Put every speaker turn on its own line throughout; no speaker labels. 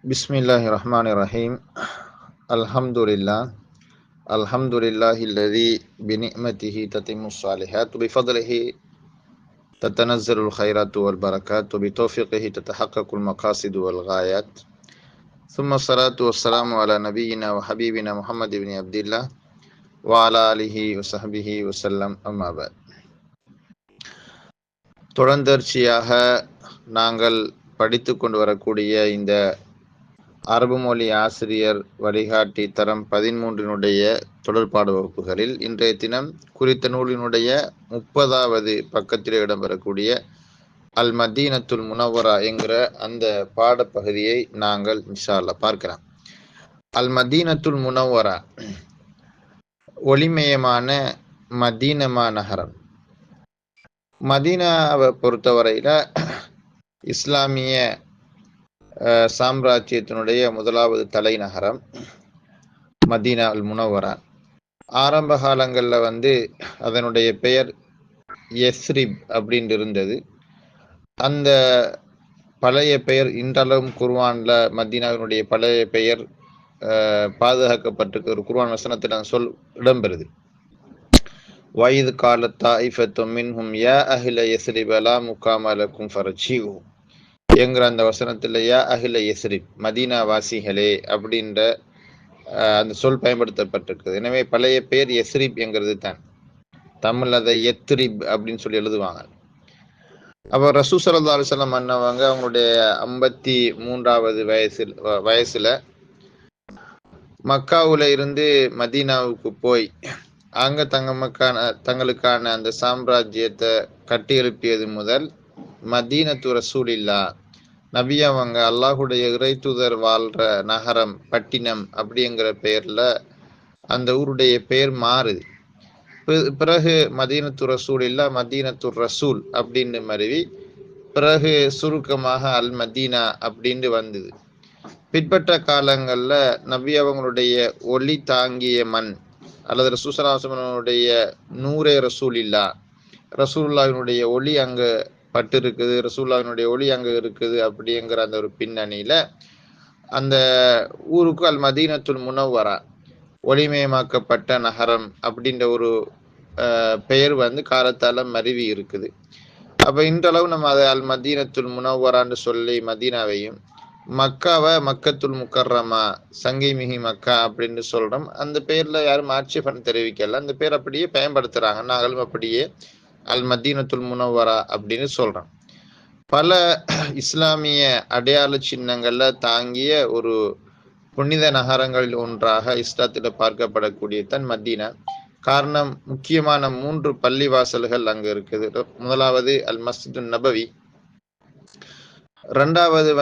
Bismillahirrahmanirrahim. Alhamdulillah. Alhamdulillahilladzi bini'matihi tatimmus salihat wa bifadlihi tatanazzalul khairatu wal barakat wa bitawfiqihi tatahaqqaqul maqasid wal ghayat. Thumma salatu wassalamu ala nabiyyina wa habibina Muhammad ibn Abdillah wa ala alihi wa sahbihi wa sallam amma ba'd. தொடர்ந்தர்ச்சியாக நாங்கள் படித்து கொண்டு வரக்கூடிய இந்த அரபு மொழி ஆசிரியர் வழிகாட்டி தரம் 13 தொடர்பாடு வகுப்புகளில் இன்றைய தினம் குறித்த நூலினுடைய 30வது பக்கத்தில் இடம்பெறக்கூடிய அல் மதீனத்துல் முனவ்வரா என்கிற அந்த பாடப்பகுதியை நாங்கள் இன்ஷா அல்லாஹ் பார்க்கலாம். அல் மதீனத்துல் முனவ்வரா, ஒளிமயமான மதீனமா நகரம். மதீனாவை பொறுத்தவரையில இஸ்லாமிய சாம்ராஜ்யத்தினுடைய முதலாவது தலைநகரம் மதீனா அல் முனவ்வரா. ஆரம்ப காலங்களில் அதனுடைய பெயர் யஸ்ரிப் அப்படின்னு இருந்தது. அந்த பழைய பெயர் இன்றளவும் குர்ஆன்ல மதீனாவினுடைய பழைய பெயர் பாதுகாக்கப்பட்டிருக்கு. ஒரு குர்ஆன் வசனத்தில் அந்த சொல் இடம்பெறுது. வயது கால தாயிஃபத்தும் மின்ஹும் யா அஹ்ல யஸ்ரிப் லா முகாம லக்கும் ஃபர்ஜிஉ என்கிற அந்த வசனத்தில் யா அஹ்ல யஸ்ரிப், மதீனா வாசிகளே அப்படின்ற அந்த சொல் பயன்படுத்தப்பட்டிருக்குது. எனவே பழைய பேர் யஸ்ரிப் என்கிறது தான். தமிழ் அதை யத்ரிப் அப்படின்னு சொல்லி எழுதுவாங்க. அப்போ ரசூல் ஸல்லல்லாஹு அலைஹி வஸல்லம் அண்ணவங்க அவங்களுடைய 53வது வயசுல மக்காவுல இருந்து மதீனாவுக்கு போய் அங்க தங்களுக்கான அந்த சாம்ராஜ்யத்தை கட்டி எழுப்பியது முதல் மதீனத்து ரசூலில்லா, நபி அவங்க அல்லாஹுடைய இறை தூதர் வாழ்ற நகரம், பட்டினம் அப்படிங்கிற பெயர்ல அந்த ஊருடைய பெயர் மாறுது. பிறகு மதீனத்து ரசூலில்லா மதீனத்து ரசூல் அப்படின்னு மருவி பிறகு சுருக்கமாக அல் மதீனா அப்படின்னு வந்தது. பிற்பட்ட காலங்கள்ல நபி அவங்களுடைய ஒளி தாங்கிய மண் அல்லது ரசூலுல்லாஹினுடைய நூரே ரசூலில்லா, ரசூலுல்லாஹினுடைய ஒளி அங்க பட்டு இருக்குது, ரசூலுல்லாஹினுடைய ஒளி அங்க இருக்குது அப்படிங்கிற அந்த ஒரு பின்னணியில அந்த ஊருக்கு அல் மதீனத்துல் முனவ்வரா, ஒளிமயமாக்கப்பட்ட நகரம் அப்படின்ற ஒரு பெயர் காலத்தால மருவி இருக்குது. அப்ப இன்றளவு நம்ம அதை அல் மதீனத்துல் முனவ்வரான்னு சொல்லி மதீனாவையும், மக்காவை மக்கத்துல் முக்கர்ரமா, சங்கை மிகி மக்கா அப்படின்னு சொல்றோம். அந்த பேர்ல யாரும் ஆட்சேபம் தெரிவிக்கல, அந்த பேர் அப்படியே பயன்படுத்துறாங்க. நாங்களும் அப்படியே அல் மதீனத்துல் முனவ்வரா அப்படின்னு சொல்றோம். பல இஸ்லாமிய அடையாள சின்னங்கள்ல தாங்கிய ஒரு புனித நகரங்களில் ஒன்றாக இஸ்லாத்துல பார்க்கப்படக்கூடிய தான் மதீனா. காரணம், முக்கியமான 3 பள்ளிவாசல்கள் அங்க இருக்குது. முதலாவது அல் மஸ்ஜிது நபவி, ரெண்டாவது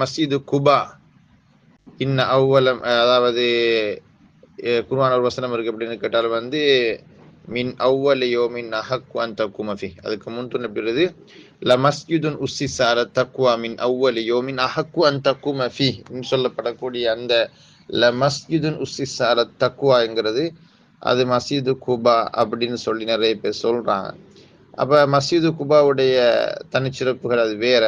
மஸ்ஜிது குபா. அவ்வளம், அதாவது குர்ஆன் ஒரு வசனம் இருக்கு அப்படின்னு கேட்டால் மின் அவ்வல் யௌமின் அஹக்கு அன் தகும ஃபீஹ், அதுக்கு முன்துன் எப்படி ல மஸ்ஜிதுன் உஸ்ஸிஸ அலா தக்வா மின் அவ்வல் யௌமின் அஹக்கு அன் தகும ஃபீஹ் சொல்லப்படக்கூடிய அந்த ல மஸ்ஜிதுன் உஸ்ஸிஸ அலா தக்வாங்கிறது அது மஸ்ஜிது குபா அப்படின்னு சொல்லி நிறைய பேர் சொல்றாங்க. அப்ப மஸ்ஜிது குபாவுடைய தனிச்சிறப்புகள் அது வேற.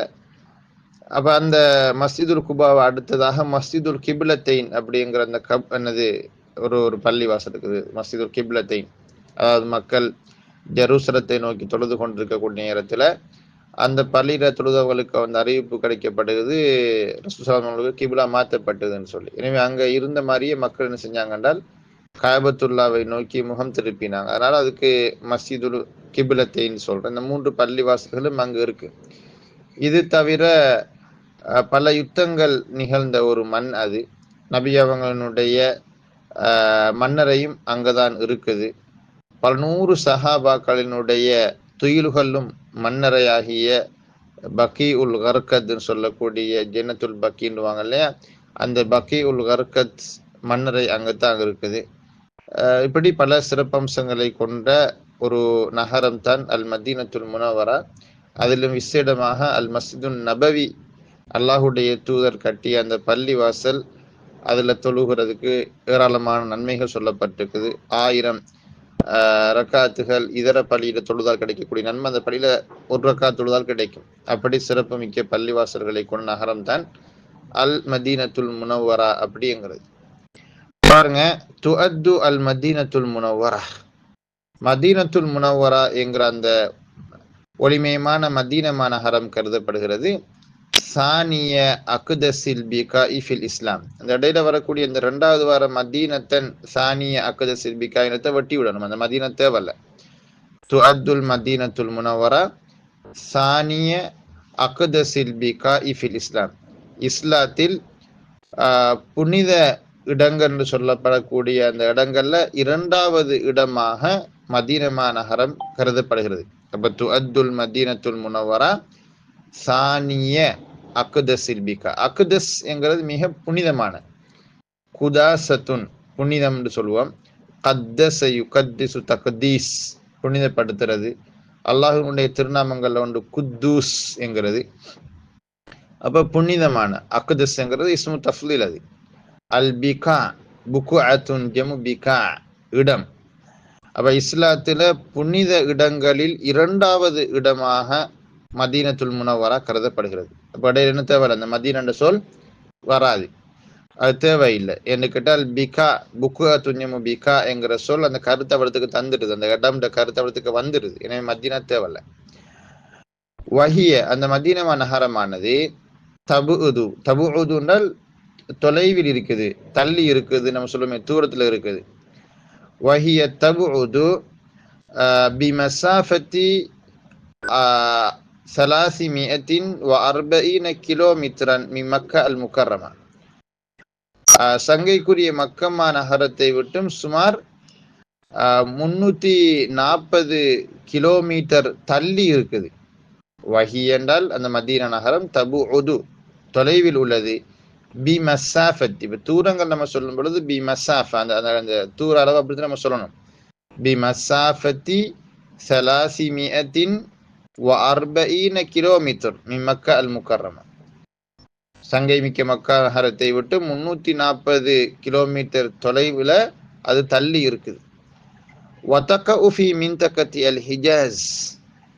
அப்ப அந்த மஸ்ஜிதுல் குபாவை அடுத்ததாக மஸ்ஜிதுல் கிப்லத்தைன் அப்படிங்கிற அந்த ஒரு பள்ளிவாசல் இருக்குது, மஸ்ஜிதுல் கிப்லத்தைன். அதாவது மக்கள் ஜெருசலத்தை நோக்கி தொழுது கொண்டிருக்கக்கூடிய நேரத்துல அந்த பள்ளியில தொழுதவர்களுக்கு அறிவிப்பு கிடைக்கப்படுகிறது, ரசூலுல்லாஹி ஸல்லல்லாஹு அலைஹி வஸல்லம் கிப்லா மாற்றப்பட்டதுன்னு சொல்லி. எனவே அங்க இருந்த மாதிரியே மக்கள் என்ன செஞ்சாங்க என்றால் காபத்துல்லாவை நோக்கி முகம் திருப்பினாங்க. அதனால அதுக்கு மஸ்ஜிதுல் கிப்லத்தைன்னு சொல்றேன். இந்த 3 பள்ளிவாசல்களும் அங்க இருக்கு. இது தவிர பல யுத்தங்கள் நிகழ்ந்த ஒரு மண் அது. நபி அவங்களுடைய மன்னரையும் அங்கதான் இருக்குது. பல 100 சஹாபாக்களினுடைய துயில்களும் மன்னரையாகிய பக்கி உல் கர்கத்ன்னு சொல்லக்கூடிய ஜன்னத்துல் பக்கின்னுவாங்க இல்லையா, அந்த பக்கி உல் கர்கத் மன்னரை அங்கத்தான் இருக்குது. இப்படி பல சிறப்பம்சங்களை கொண்ட ஒரு நகரம் தான் அல் மதீனத்துல் முனவ்வரா. அதிலும் விசேடமாக அல் மஸ்ஜிதுன் நபவி, அல்லாஹுடைய தூதர் கட்டிய அந்த பள்ளி வாசல், அதுல தொழுகிறதுக்கு ஏராளமான நன்மைகள் சொல்லப்பட்டிருக்குது. 1000 ரக்காத்துகள் இதர பள்ளியில தொழுதால் கிடைக்கக்கூடிய நன்மை அந்த பள்ளியில 1 ரக்காத் தொழுதால் கிடைக்கும். அப்படி சிறப்பு மிக்க பள்ளிவாசல்களை கொண்ட நகரம் தான் அல் மதீனத்துல் முனவ்வரா அப்படிங்கிறது. பாருங்க, துஅத்து அல் மதீனத்துல் முனவ்வரா, மதீனத்துல் முனவ்வரா என்கிற அந்த ஒளிமயமான மதீனமா நகரம் கருதப்படுகிறது சானிய அக்தஸில் பிகாஇ ஃபில் இஸ்லாம். அந்த இடையில வரக்கூடிய இந்த 2வது வார மதீனத்தன் சானிய அக்தஸில் பிகாயினத்தை வெட்டி விடணும், அந்த மதீன தேவல்ல. துஅத்துல் மதீனத்துல் முனவ்வரா சானிய அக்தஸில் பிகாஇ ஃபில் இஸ்லாம், இஸ்லாத்தில் புனித இடங்கள் என்று சொல்லப்படக்கூடிய அந்த இடங்கள்ல 2வது இடமாக மதீனமா நகரம் கருதப்படுகிறது. அப்ப துஅத்துல் மதீனத்துல் முனவ்வரா சானிய அக்தஸில் பிகா, அக்தஸ் என்கிறது மிக புனிதமான, குதாசத்துன் புனிதம் என்று சொல்லுவோம், கத்தஸ யுகத்திசு தக்தீஸ் புனிதப்படுத்துறது, அல்லாஹ்வுடைய திருநாமங்கள்ல ஒன்று குத்தூஸ் என்கிறது. அப்ப புனிதமான அக்தஸ் என்கிறது இஸ்மு தஃலீல். அது அல் பிகா புகுஅத்துன் ஜமு பிகா இடம். அப்ப இஸ்லாத்துல புனித இடங்களில் 2வது இடமாக மதீனத்துல் முனவ்வரா கருதப்படுகிறது. அப்ப இடையில என்ன தேவை, அந்த மதீன சொல் வராது, அது தேவையில்லை. என்று கேட்டால் பிகா புகுஅத்துன் ஜமு பிகா என்கிற சொல் அந்த கருத்தவளத்துக்கு தந்துடுது, அந்த இடம் கருத்தவளத்துக்கு வந்துடுது. எனவே மதீனா தேவையில்லை. வஹிய அந்த மதீனமா நகரமானது தபுது, தபுது என்றால் தொலைவில் இருக்குது, தள்ளி இருக்குது, நம்ம சொல்லுமே தூரத்தில் இருக்குது. வஹிய தபுது பிமசாஃபத்தி 340 கிலோமீட்டரன் மின் மக்கா அல் முக்கர்ரமா, சங்கைக்குரிய மக்கமா நகரத்தை விட்டும் சுமார் 340 கிலோமீட்டர் தள்ளி இருக்குது. வஹி என்றால் அந்த மதீனா நகரம், தபுது தொலைவில் உள்ளது, பி மசாஃபத்தி இப்ப தூரங்கள் நம்ம சொல்லும் பொழுது பி மசாஃபா அந்த தூர அளவு அப்படி நம்ம சொல்லணும். பி மசாஃபத்தி 340 கிலோமீட்டர் மின் மக்கா அல் முக்கர்ரமா, சங்கை மிக்க மக்கா நகரத்தை விட்டு 340 கிலோமீட்டர் தொலைவில் அது தள்ளி இருக்குது. வதகஉ ஃபீ மின்தகத்தி அல் ஹிஜாஸ்,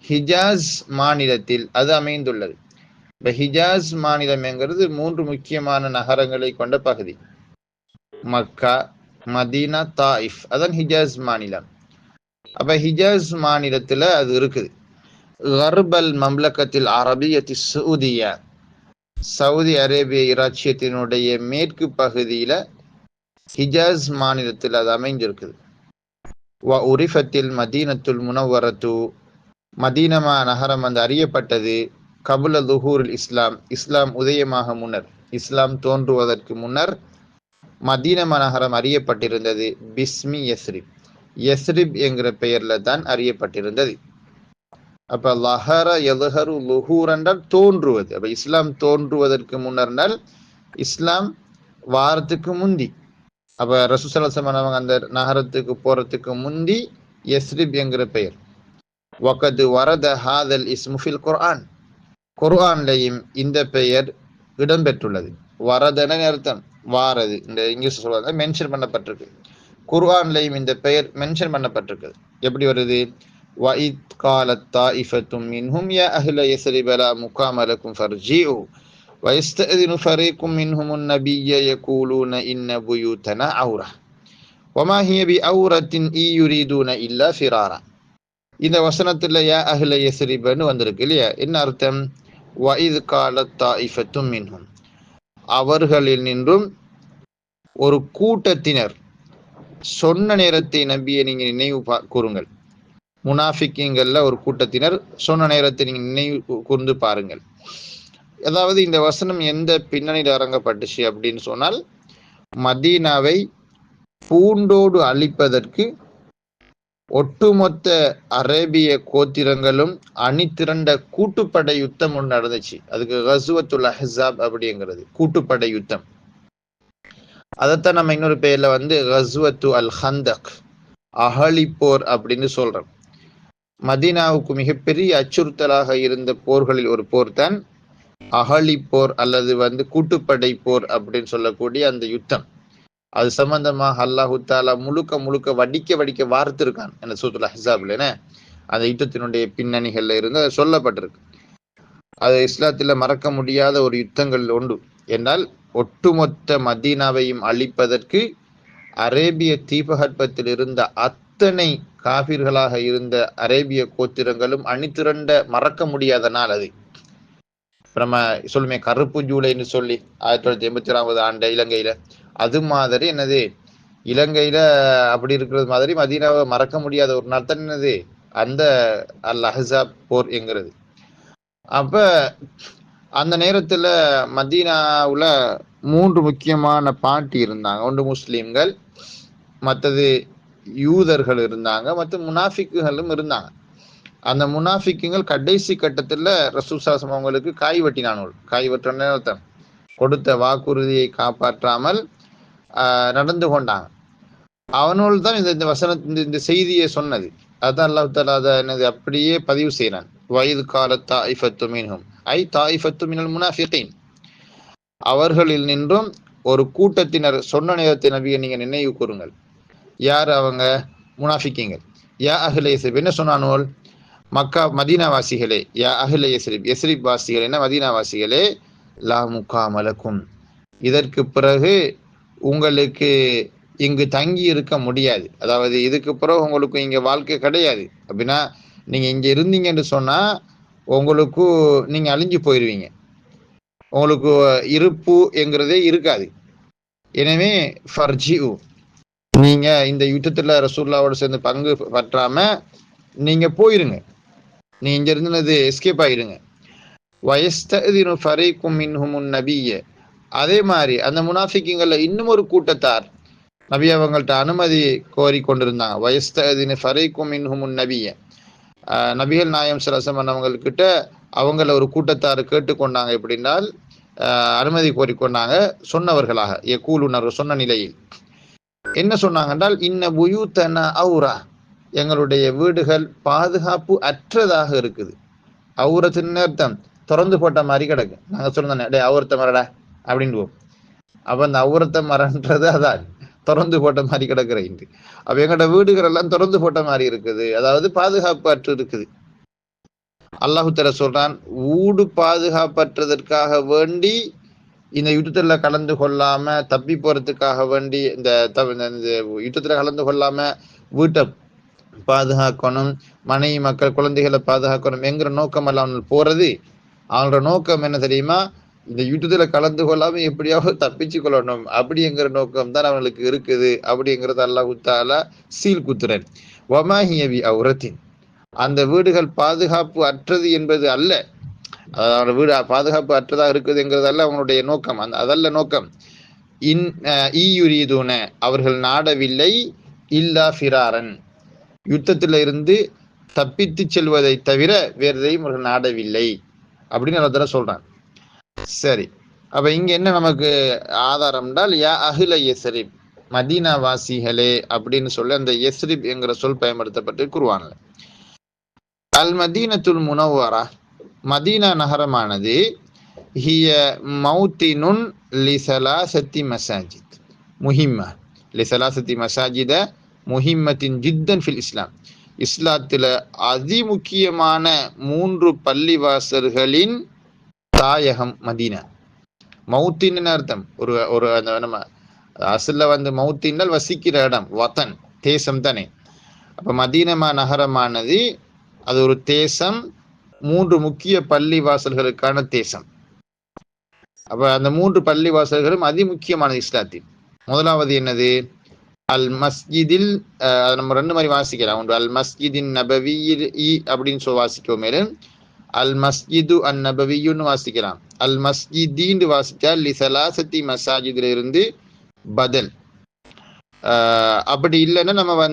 ஹிஜாஸ் மாநிலத்தில் அது அமைந்துள்ளது. இப்ப ஹிஜாஸ் மாநிலம் என்கிறது 3 முக்கியமான நகரங்களை கொண்ட பகுதி, மக்கா, மதீனா, தாயிஃப், அதான் ஹிஜாஸ் மாநிலம். அப்ப ஹிஜாஸ் மாநிலத்துல அது இருக்குது. கர்பல் மம்லக்கத்தில் அரபியத்தி சவுதியா, சவுதி அரேபிய இராச்சியத்தினுடைய மேற்கு பகுதியில ஹிஜாஸ் மாநிலத்தில் அது அமைஞ்சிருக்குது. வ உரிஃபத்தில் மதீனத்துல் முனவ்வரத்து, மதீனமா நகரம் அந்த அறியப்பட்டது கபுல துஹூரில் இஸ்லாம், இஸ்லாம் உதயமாக முன்னர், இஸ்லாம் தோன்றுவதற்கு முன்னர் மதீனமா நகரம் அறியப்பட்டிருந்தது. பிஸ்மி யஸ்ரிப், யஸ்ரிப் என்கிற பெயர்ல தான் அறியப்பட்டிருந்தது. அப்ப லஹர யல்ஹரு லுஹூர் என்றால் தோன்றுவது. அப்ப இஸ்லாம் தோன்றுவதற்கு முன்னர்னால் இஸ்லாம் வாரத்துக்கு முந்தி, அப்ப ரசூலுல்லாஹி ஸல்லல்லாஹு அலைஹி வஸல்லம் அந்த நகரத்துக்கு போறதுக்கு முந்தி யஸ்ரிப் என்கிற பெயர். வகது வரத ஹாதல் இஸ்மு ஃபில் குர்ஆன், குர்ஆன்லையும் இந்த பெயர் இடம்பெற்றுள்ளது. வரதன அர்த்தம் வாரது, இந்த இங்கிலீஷ் சொல்வாங்க மென்ஷன் பண்ணப்பட்டிருக்கு. குர்ஆன்லையும் இந்த பெயர் மென்ஷன் பண்ணப்பட்டிருக்கு. எப்படி வருது? வஇத் காலத் தாயிஃபத்தும் மின்ஹும் யா அஹ்ல யஸ்ரிப லா முகாம லக்கும் ஃபர்ஜிஉ வயஸ்தஅதினு ஃபரீக்கும் மின்ஹுமுன் நபிய்ய யகூலூன இன்ன புயூதனா அவ்ரா வமா ஹிய பிஅவ்ரத்தின் யுரீதுன இல்லா ஃபிராரா. இந்த வசனத்துல யா அஹ்ல யஸ்ரிபன்னு வந்திருக்கு இல்லையா? என்ன அர்த்தம்? வஇத் காலத் தாயிஃபத்தும் மின்ஹும், அவர்களில் நின்றும் ஒரு கூட்டத்தினர் சொன்ன நேரத்தை நபியை நீங்க நினைவு கூறுங்கள். முனாஃபிக்கீங்கள்ல ஒரு கூட்டத்தினர் சொன்ன நேரத்தை நீங்க நினைவு கூர்ந்து பாருங்கள். அதாவது இந்த வசனம் எந்த பின்னணியில் இறங்கப்பட்டுச்சு அப்படின்னு சொன்னால், மதீனாவை பூண்டோடு அழிப்பதற்கு ஒட்டுமொத்த அரேபிய கோத்திரங்களும் அணிதிரண்ட கூட்டுப்படை யுத்தம் ஒன்று நடந்துச்சு. அதுக்கு கஸ்வத்துல் அஹ்ஸாப் அப்படிங்கிறது கூட்டுப்படை யுத்தம். அதைத்தான் நம்ம இன்னொரு பெயர்ல கஸ்வத்து அல் ஹந்தக், அகழிப்போர் அப்படின்னு சொல்றோம். மதீனாவுக்கு மிகப்பெரிய அச்சுறுத்தலாக இருந்த போர்களில் ஒரு போர் தான் அகழிப்போர் அல்லது கூட்டுப்படை போர் அப்படின்னு சொல்லக்கூடிய அந்த யுத்தம். அது சம்பந்தமாக அல்லாஹு தாலா முழுக்க வடிக்க வார்த்திருக்கான் என்ன சூரத்துல் அஹ்ஸாப்ல. அந்த யுத்தத்தினுடைய பின்னணிகள்ல இருந்து சொல்லப்பட்டிருக்கு. அது இஸ்லாத்தில் மறக்க முடியாத ஒரு யுத்தங்கள் உண்டு. என்றால் ஒட்டுமொத்த மதீனாவையும் அழிப்பதற்கு அரேபிய தீபகற்பத்தில் இருந்த அத்தனை காபிர்களாக இருந்த அரேபிய கோத்திரங்களும் அணிதிரண்ட மறக்க முடியாத நாள் அது. நம்ம சொல்லுமே கருப்பு ஜூலைன்னு சொல்லி 1984 ஆண்டு இலங்கையில, அது மாதிரி என்னது இலங்கையில அப்படி இருக்கிறது மாதிரி மதீனாவை மறக்க முடியாத ஒரு நாள் தான் என்னது அந்த அல் அஹ்ஸாப் போர் என்கிறது. அப்ப அந்த நேரத்துல மதீனாவுல 3 முக்கியமான பார்ட்டி இருந்தாங்க. ஒன்று முஸ்லீம்கள், மற்றது யூதர்கள் இருந்தாங்க, மற்ற முனாஃபிக்குகளும் இருந்தாங்க. அந்த முனாஃபிக்குகள் கடைசி கட்டத்துல ரசூல் ஸல்லல்லாஹு அலைஹி அவங்களுக்கு காய் வெட்டினானோல். காய் வெட்டின அர்த்தம் கொடுத்த வாக்குறுதியை காப்பாற்றாமல் நடந்து கொண்டாங்க. அவனோடு தான் இந்த வசன இந்த செய்தியை சொன்னது. அதான் அல்லாஹ் தஆலா அதை என்னது அப்படியே பதிவு செய்யறான். வயது கால தாயிஃபத்து மின்ஹும் ஐ தாயிஃபத்து மினல் முனாஃபிகீன், அவர்களில் நின்றும் ஒரு கூட்டத்தினர் சொன்ன நேரத்தை நபியை நீங்க நினைவு கூறுங்கள். யார் அவங்க? முனாஃபிக்கீங்கள். யா அஹ்ல யஸ்ரிப், என்ன சொன்னானோல்? மக்கா மதீனா வாசிகளே, யா அஹ்ல யஸ்ரிப், யஸ்ரிப் வாசிகளே, என்ன மதீனா வாசிகளே, லா முகாமலக்கும், இதற்கு பிறகு உங்களுக்கு இங்கு தங்கி இருக்க முடியாது. அதாவது இதுக்கு பிறகு உங்களுக்கு இங்க வாழ்க்கை கிடையாது. அப்படின்னா நீங்க இங்க இருந்தீங்கன்னு சொன்னா உங்களுக்கு நீங்க அழிஞ்சு போயிடுவீங்க, உங்களுக்கு இருப்பு என்கிறதே இருக்காது. எனவே ஃபர்ஜிஉ, நீங்க இந்த யுத்தத்துல ரசூலுல்லாவோட சேர்ந்து பங்கு பற்றாம நீங்க போயிருங்க, நீ இங்க இருந்தது எஸ்கேப் ஆயிருங்க. வயஸ்தஇதினு ஃபரீக்கும் மின்ஹுமுன் நபிய்ய, அதே மாதிரி அந்த முனாஃபிக்குங்கள்ல இன்னும் ஒரு கூட்டத்தார் நபி அவங்கள்ட்ட அனுமதி கோரி கொண்டிருந்தாங்க. வயஸ்தஇதினு ஃபரீக்கும் மின்ஹுமுன் நபிய்ய, நபிகள் நாயம் ஸல்லல்லாஹு அலைஹி அவங்கள்கிட்ட அவங்கள ஒரு கூட்டத்தார் கேட்டுக்கொண்டாங்க. எப்படின்னால் அனுமதி கோரிக்கொண்டாங்க சொன்னவர்களாக, யகூலுனர் சொன்ன நிலையில் என்ன சொன்னாங்க என்றால், இன்ன புயூத்தனா அவுரா, எங்களுடைய வீடுகள் பாதுகாப்பு அற்றதாக இருக்குது. அவுரத்தின் அர்த்தம் திறந்து போட்ட மாதிரி கிடக்கு. நாங்க சொன்னோம் டே அவுரத்தை மரடா அப்படின்வோம். அப்ப அந்த அவுரத்தை மரன்றது அதான் திறந்து போட்ட மாதிரி கிடக்குற. அப்ப எங்களோட வீடுகள் எல்லாம் திறந்து போட்ட மாதிரி இருக்குது, அதாவது பாதுகாப்பு அற்று இருக்குது. அல்லாஹு தஆலா சொல்றான், ஊடு பாதுகாப்பற்றதற்காக வேண்டி இந்த யுத்தத்துல கலந்து கொள்ளாம தப்பி போறதுக்காக வேண்டி இந்த யுத்தத்துல கலந்து கொள்ளாம வீட்டை பாதுகாக்கணும், மனைவி மக்கள் குழந்தைகளை பாதுகாக்கணும் என்கிற நோக்கம் எல்லாம் போறது. அவங்களோட நோக்கம் என்ன தெரியுமா? இந்த யுத்தத்துல கலந்து கொள்ளாம எப்படியாவது தப்பிச்சு கொள்ளணும் அப்படிங்கிற நோக்கம் தான் அவங்களுக்கு இருக்குது. அப்படிங்கிறது அல்லாஹ் தஆலா சீல் குத்துறன். வமாஹியவி அவுரத்தின், அந்த வீடுகள் பாதுகாப்பு அற்றது என்பது அல்ல, அதாவது வீடு பாதுகாப்பு அற்றதாக இருக்குதுங்கிறது அல்ல அவங்களுடைய நோக்கம். அதல்ல நோக்கம். ஈயுரீதுன, அவர்கள் நாடவில்லை, இல்லா ஃபிராரன், யுத்தத்தில இருந்து தப்பித்து செல்வதை தவிர வேறு எதையும் அவர்கள் நாடவில்லை அப்படின்னு அல்லா சொல்றான். சரி, அப்ப இங்க என்ன நமக்கு ஆதாரம் என்றால், யா அஹ்ல யஸ்ரிப், மதீனா வாசிகளே அப்படின்னு சொல்லி அந்த யஸ்ரிப் என்கிற சொல் பயன்படுத்தப்பட்டு குர்ஆன்ல. அல் மதீனத்துல் முனவ்வரா, மதீனா நகரமானது, ஹிய மௌத்தினுன் லிசலாசத்தி மசாஜித் முஹிம்மா, லிசலாசத்தி மசாஜித முஹிம்மத்தின் ஜித்தன் ஃபில் இஸ்லாம், இஸ்லாத்தில் அதிமுக்கியமான 3 பள்ளிவாசல்களின் தாயகம் மதீனா. மௌத்தின் அர்த்தம் ஒரு ஒரு நம்ம அசல்ல மௌத்தினால் வசிக்கிற இடம், வத்தன் தேசம் தானே. அப்ப மதீனமா நகரமானது அது ஒரு தேசம், 3 முக்கிய பள்ளி வாசல்களுக்கான தேசம். அப்ப அந்த 3 பள்ளி வாசல்களும் அதிமுக்கியமானது இஸ்லாத்தில். முதலாவது என்னது? அல் மஸ்ஜிதில், நம்ம 2 மாதிரி வாசிக்கலாம். ஒன்று அல் மஸ்ஜிதின் நபவியில் அப்படின்னு வாசிக்கோ, மேலும் அல் மஸ்ஜிது அன் நபவியுன்னு வாசிக்கலாம். அல் மஸ்ஜிதின்னு வாசித்தால் லிசலாசத்தி மசாஜிதுல இருந்து பதல். அப்படி இல்லைன்னா நம்ம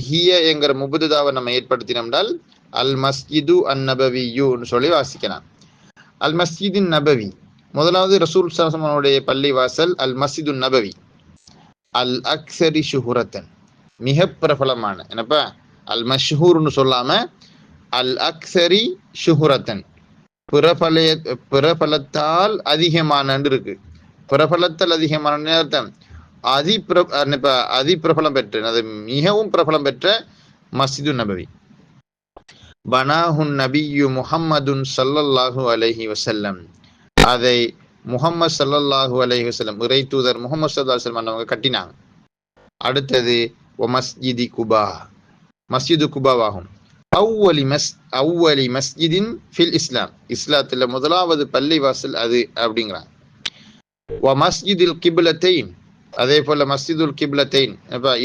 ஹிய என்கிற முபுதாவை நம்ம ஏற்படுத்தினோம்னால் அல் மஸ்ஜிது அன் நபவியுன்னு சொல்லி வாசிக்கலாம். அல் மஸ்ஜிதின் நபவி, முதலாவது ரசூல் ஸல்லல்லாஹு அலைஹி வஸல்லம் பள்ளி வாசல் அல் மஸ்ஜிது நபவி. அல் அக்ஸரி ஷுஹுரத்தன், மிக பிரபலமான, என்னப்பா அல் மஷ்ஹூர்னு சொல்லாம அல் அக்ஸரி ஷுஹுரத்தன், பிரபலத்தால் அதிகமான இருக்கு. பிரபலத்தால் அதிகமான அர்த்தம் அதிபிரபலம் பெற்ற, அது மிகவும் பிரபலம் பெற்ற மஸ்ஜிது நபவி. பனாஹுன் நபியு முஹம்மதுன் ஸல்லல்லாஹு அலைஹி வஸல்லம், அதை முஹம்மது ஸல்லல்லாஹு அலைஹி வஸல்லம் இறை தூதர் முஹம்மது ஸல்லல்லாஹு அலைஹி வஸல்லம் அவங்க கட்டினாங்க. அடுத்தது மஸ்ஜிதி குபா, மஸ்ஜிது குபாவாகும். அவ்வலி மஸ்ஜிதின் ஃபில் இஸ்லாம், இஸ்லாத்துல முதலாவது பள்ளிவாசல் அது அப்படிங்கிறாங்க. மஸ்ஜிதில் கிப்லத்தைன், அதே போல மஸ்ஜிதுல் கிப்லத்தைன்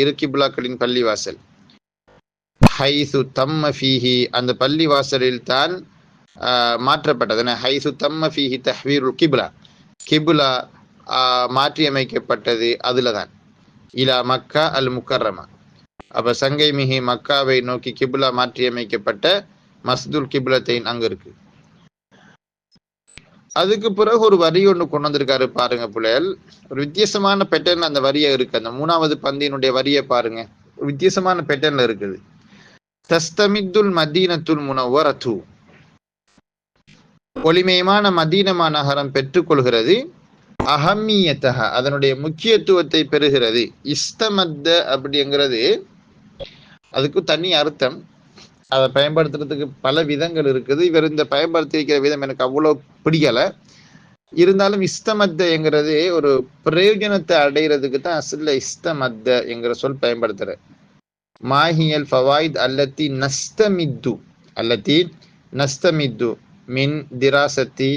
இரு கிப்லாக்களின் பள்ளிவாசல். ஹைசு தம்ம ஃபீஹி, அந்த பள்ளிவாசலில் தான் மாற்றப்பட்டது. ஹைசு தம்ம ஃபீஹி தஹ்வீருல் கிப்லா, கிப்லா மாற்றியமைக்கப்பட்டது அதுல தான். இலா மக்கா அல் முக்கர்ரமா, அப்ப சங்கை மிகி மக்காவை நோக்கி கிப்லா மாற்றியமைக்கப்பட்ட மஸ்ஜிதுல் கிப்லத்தைன் அங்க இருக்கு. அதுக்கு பிறகு ஒரு வரி ஒன்று கொண்டு வந்திருக்காரு பாருங்க புலையல், ஒரு வித்தியாசமான பேட்டர்ன் அந்த வரியை இருக்கு. அந்த 3வது பந்தியினுடைய வரியை பாருங்க, ஒரு வித்தியாசமான பேட்டர்ன்ல இருக்குது. தஸ்தமித்துல் மதீனத்துல் முனவ்வரத்து, ஒளிமயமான மதீனமா நகரம் பெற்றுக்கொள்கிறது. அஹம்மியத்தஹ, அதனுடைய முக்கியத்துவத்தை பெறுகிறது. இஸ்தமத்த அப்படிங்கிறது அதுக்கு தனி அர்த்தம், அதை பயன்படுத்துறதுக்கு பல விதங்கள் இருக்குது. இவர் இந்த பயன்படுத்தியிருக்கிற விதம் எனக்கு அவ்வளவு பிடிக்கல. இருந்தாலும் இஸ்தமத்தங்கிறது ஒரு பிரயோஜனத்தை அடைகிறதுக்கு தான் அசல்ல இஸ்தமத்த என்கிற சொல் பயன்படுத்துற. மாஹியல் ஃபவாயித் அல்லத்தி நஸ்தமித்து மின் திராசத்தி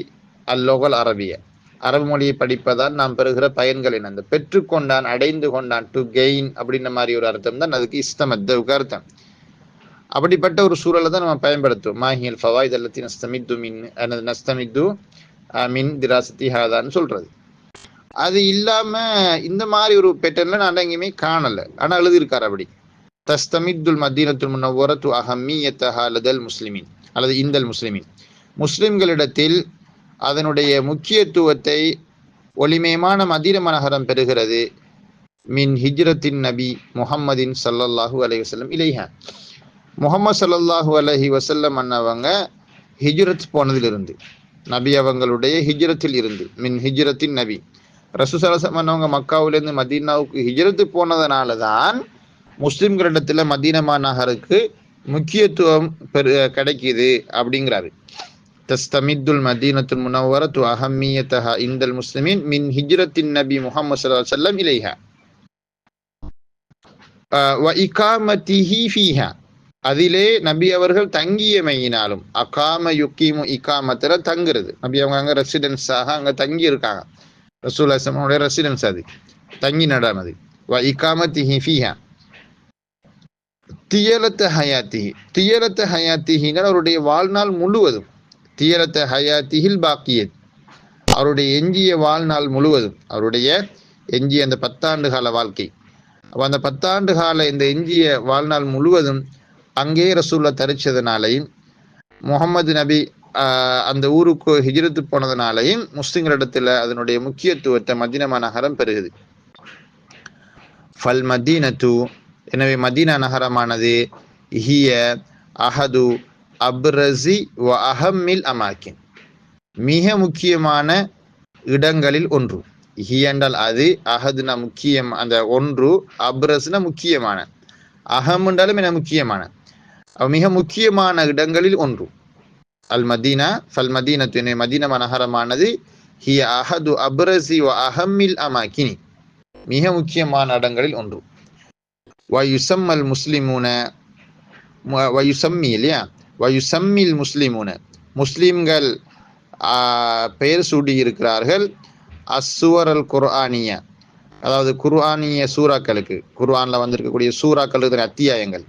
அல்லோகல் அரபிய, அரபு மொழியை படிப்பதால் நாம் பெறுகிற பயன்கள் என்ன, அந்த பெற்றுக்கொண்டான் அடைந்து கொண்டான், டு கெயின் அப்படின்ற மாதிரி ஒரு அர்த்தம் தான் அதுக்கு இஸ்தமத்துக்கு அர்த்தம். அப்படிப்பட்ட ஒரு சூழலை தான் நம்ம பயன்படுத்துவோம். மாஹியல் ஃபவாயித் அல்லத்தி நஸ்தமித்து மின் திராசத்தி ஹாதான்னு சொல்றது. அது இல்லாம இந்த மாதிரி ஒரு பேட்டர்ன்ல நான் எங்கேயுமே காணல, ஆனா எழுதியிருக்காரு அப்படி. தஸ்தமித்துல் மதீனத்துல் முனவ்வரத்து அஹம்மியத்தஹா லதல் முஸ்லிமின் அல்லது இந்தல் முஸ்லிமின், முஸ்லிம்களிடத்தில் அதனுடைய முக்கியத்துவத்தை ஒளிமயமான மதீனா நகரம் பெறுகிறது. மின் ஹிஜ்ரத்தின் நபி முஹம்மதின் ஸல்லல்லாஹு அலைஹி வஸல்லம் இலைஹா, முஹம்மது ஸல்லல்லாஹு அலைஹி வஸல்லம் அன்னவங்க ஹிஜ்ரத் போனதிலிருந்து, நபி அவங்களுடைய ஹிஜ்ரத்தில் இருந்து. மின் ஹிஜ்ரத்தின் நபி, ரசூல் ஸல்லல்லாஹு அலைஹி வஸல்லம் அன்னவங்க மக்காவிலிருந்து மதீனாவுக்கு ஹிஜ்ரத்து போனதுனால தான் முஸ்லிம்களிடத்துல மதீனா நகருக்கு முக்கியத்துவம் கிடைக்குது அப்படிங்கிறாரு. தஸ்தமித்துல் மதீனத்துல் முனவ்வரத்து அஹம்மியத்தஹா இந்தல் முஸ்லிமீன் மின் ஹிஜ்ரத்தின் நபி முஹம்மது ஸல்லல்லாஹு அலைஹி வஸல்லம் இலைஹா வ இகாமத்திஹி ஃபீஹா, அதிலே நபி அவர்கள் தங்கியமையினாலும். அகாம யுக்கீமு இகாமத்துல தங்குறது, நபி அவங்க அங்க ரெசிடென்ஸாக அங்க தங்கி இருக்காங்க. ரசூலுல்லாஹி ஸல்லல்லாஹு அலைஹி வஸல்லம் ரெசிடென்ஸ், அது தங்கி நடனது. வ இகாமத்திஹி ஃபீஹா தியலத்த ஹயாத்திஹி, தியலத்த ஹயாத்திஹினால் அவருடைய வாழ்நாள் முழுவதும், தியலத்த ஹயாத்திஹில் பாக்கியத், அவருடைய எஞ்சிய வாழ்நாள் முழுவதும், அவருடைய எஞ்சிய அந்த 10 ஆண்டு கால வாழ்க்கை, அப்ப அந்த 10 ஆண்டு கால இந்த எஞ்சிய வாழ்நாள் முழுவதும் அங்கே ரசூல்லா தரிச்சதுனாலையும், முகமது நபி அந்த ஊருக்கு ஹிஜ்ரத்து போனதுனாலையும் முஸ்லிம்களிடத்துல அதனுடைய முக்கியத்துவத்தை மதீனா நகரம் பெறுகிறது. ஃபல் மதீனத்து, எனவே மதீனா நகரமானது ஹிய அஹது அப்ரஸி வ அஹம்மில் அமாக்கின், மிக முக்கியமான இடங்களில் ஒன்று. ஹிய என்றால் அது, அஹதுனா முக்கியம், அந்த ஒன்று, அப்ரஸ்னா முக்கியமான, அஹம் என்றாலும் என முக்கியமான, மிக முக்கியமான இடங்களில் ஒன்று. அல் மதீனா ஃபல் மதீனத்து, எனவே மதீனா நகரமானது ஹிய அஹது அப்ரஸி வ அஹம்மில் அமாக்கினி, மிக முக்கியமான இடங்களில் ஒன்று. வயுசம்மல் முஸ்லிமூன, வயுசம்மி இல்லையா, வயுசம்மில் முஸ்லிமூன, முஸ்லிம்கள் பெயர் சூடி இருக்கிறார்கள். அஸ்ஸுவர் அல் குர்ஆனிய, அதாவது குர்ஆனிய சூறாக்களுக்கு, குர்ஆன்ல வந்திருக்கக்கூடிய சூறாக்கள் அத்தியாயங்கள்.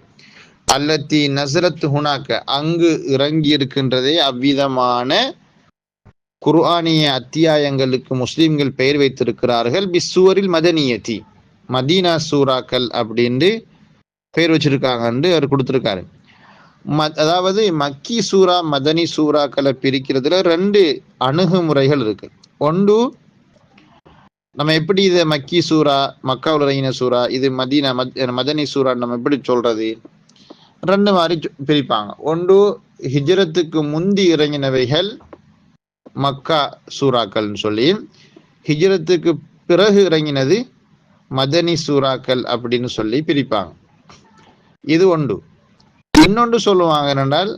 அல்லத்தி நஸ்ரத் ஹுனாக்க, அங்கு இறங்கி இருக்கின்றதே அவ்விதமான குர்ஆனிய அத்தியாயங்களுக்கு முஸ்லிம்கள் பெயர் வைத்திருக்கிறார்கள். பிஸ்ஸுவரில் மதனியத்தி, மதீனா சூறாக்கள் அப்படின்னு பேர் வச்சிருக்காங்கன்னு அவர் கொடுத்துருக்காரு. அதாவது மக்கி சூறா மதனி சூறாக்களை பிரிக்கிறதுல 2 அணுகுமுறைகள் இருக்கு. ஒன்று, நம்ம எப்படி இதை மக்கி சூறா, மக்காவில் இறங்கின சூறா, இது மதீனா மதனி சூறா நம்ம எப்படி சொல்றது, 2 மாதிரி பிரிப்பாங்க. ஒன்று, ஹிஜ்ரத்துக்கு முந்தி இறங்கினவைகள் மக்கா சூறாக்கள்னு சொல்லி, ஹிஜ்ரத்துக்கு பிறகு இறங்கினது மதனி சூறாக்கள் அப்படின்னு சொல்லி பிரிப்பாங்க. இது ஒன்று. இன்னொன்று சொல்லுவாங்க என்னென்றால்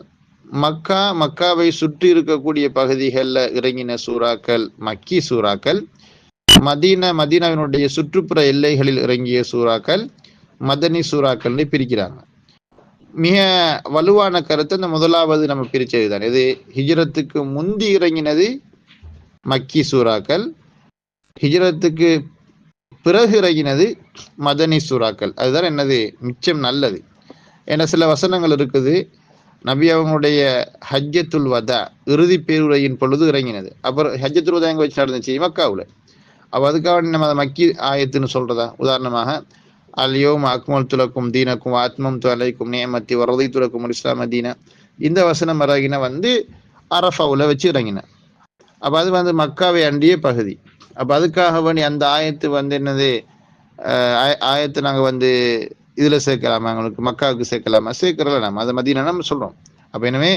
மக்காவை சுற்றி இருக்கக்கூடிய பகுதிகளில் இறங்கின சூறாக்கள் மக்கி சூறாக்கள், மதீனாவினுடைய சுற்றுப்புற எல்லைகளில் இறங்கிய சூறாக்கள் மதனி சூறாக்கள்னு பிரிக்கிறாங்க. மிக வலுவான கருத்து அந்த முதலாவது நம்ம பிரிச்சது தான். இது ஹிஜ்ரத்துக்கு முந்தி இறங்கினது மக்கி சூறாக்கள், ஹிஜ்ரத்துக்கு பிறகு இறங்கினது மதனி சூறாக்கள். அதுதான் என்னது மிச்சம் நல்லது. ஏன்னா சில வசனங்கள் இருக்குது நபி அவங்களுடைய ஹஜ்ஜத்துல் வதா இறுதி பேருரையின் பொழுது இறங்கினது. அப்புறம் ஹஜ்ஜத்துல் வதா எங்க வச்சு நடந்துச்சு? மக்காவில். அப்போ அதுக்காக நம்ம அதை மக்கி ஆயத்துன்னு சொல்றதா? உதாரணமாக அல்யோம் அக்மல் துலக்கும் தீனக்கும் ஆத்மம் துலைக்கும் நேமத்தி வரதை துலக்கும் இஸ்லாம தீன, இந்த வசனம் இறங்கின அரஃபாவில் வச்சு இறங்கின. அப்போ அது மக்காவை அண்டிய பகுதி. அப்போ அதுக்காக வேண்டி அந்த ஆயத்து என்னது ஆயத்தை நாங்கள் இதில் சேர்க்கலாமா, எங்களுக்கு மக்காவுக்கு சேர்க்கலாமா? சேர்க்கறல. நம்ம அதை மதீனா நம்ம சொல்கிறோம். அப்போ எனவே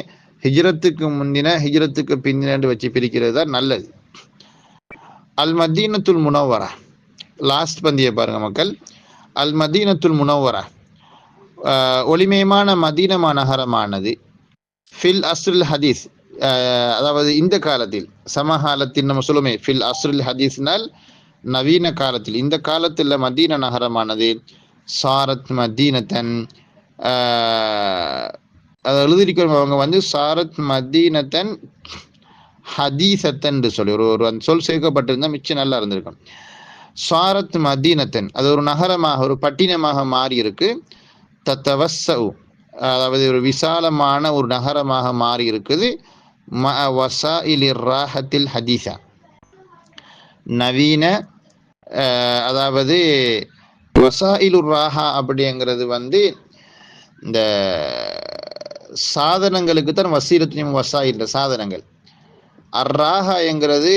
ஹிஜ்ரத்துக்கு முந்தின ஹிஜ்ரத்துக்கு பிந்தின வச்சு பிரிக்கிறது தான் நல்லது. அல் மதீனத்துல் முனவ்வரா, லாஸ்ட் பந்தியை பாருங்க மக்கள். அல் மதீனத்துல் முனவ்வரா ஒளிமயமான மதீனமா நகரமானது ஃபில் அஸ்ருல் ஹதீஸ், அதாவது இந்த காலத்தில், சமகாலத்தில் நம்ம சொல்லுமே ஃபில் அஸ்ருல் ஹதீஸ்னால் நவீன காலத்தில், இந்த காலத்தில் மதீன நகரமானது சாரத் மதீனத்தன், அதை எழுதிருக்கிறவங்க அவங்க சாரத் மதீனத்தன் ஹதீசத்தன் சொல்லி ஒரு அந்த சொல் சேர்க்கப்பட்டிருந்தா மிச்சம் நல்லா இருந்திருக்கும். சாரத் மதீனத்தன், அது ஒரு நகரமாக ஒரு பட்டினமாக மாறி இருக்கு. தத்தவஸ்ஸு, அதாவது ஒரு விசாலமான ஒரு நகரமாக மாறி இருக்குது. வஸாயிலிர் ராஹத்தில் ஹதீஸா, நவீன, அதாவது வஸாயிலுர் ராஹா அப்படிங்கிறது இந்த சாதனங்களுக்கு தான் வசீலத்தையும் வஸாயில் சாதனங்கள். அர்ராஹா என்கிறது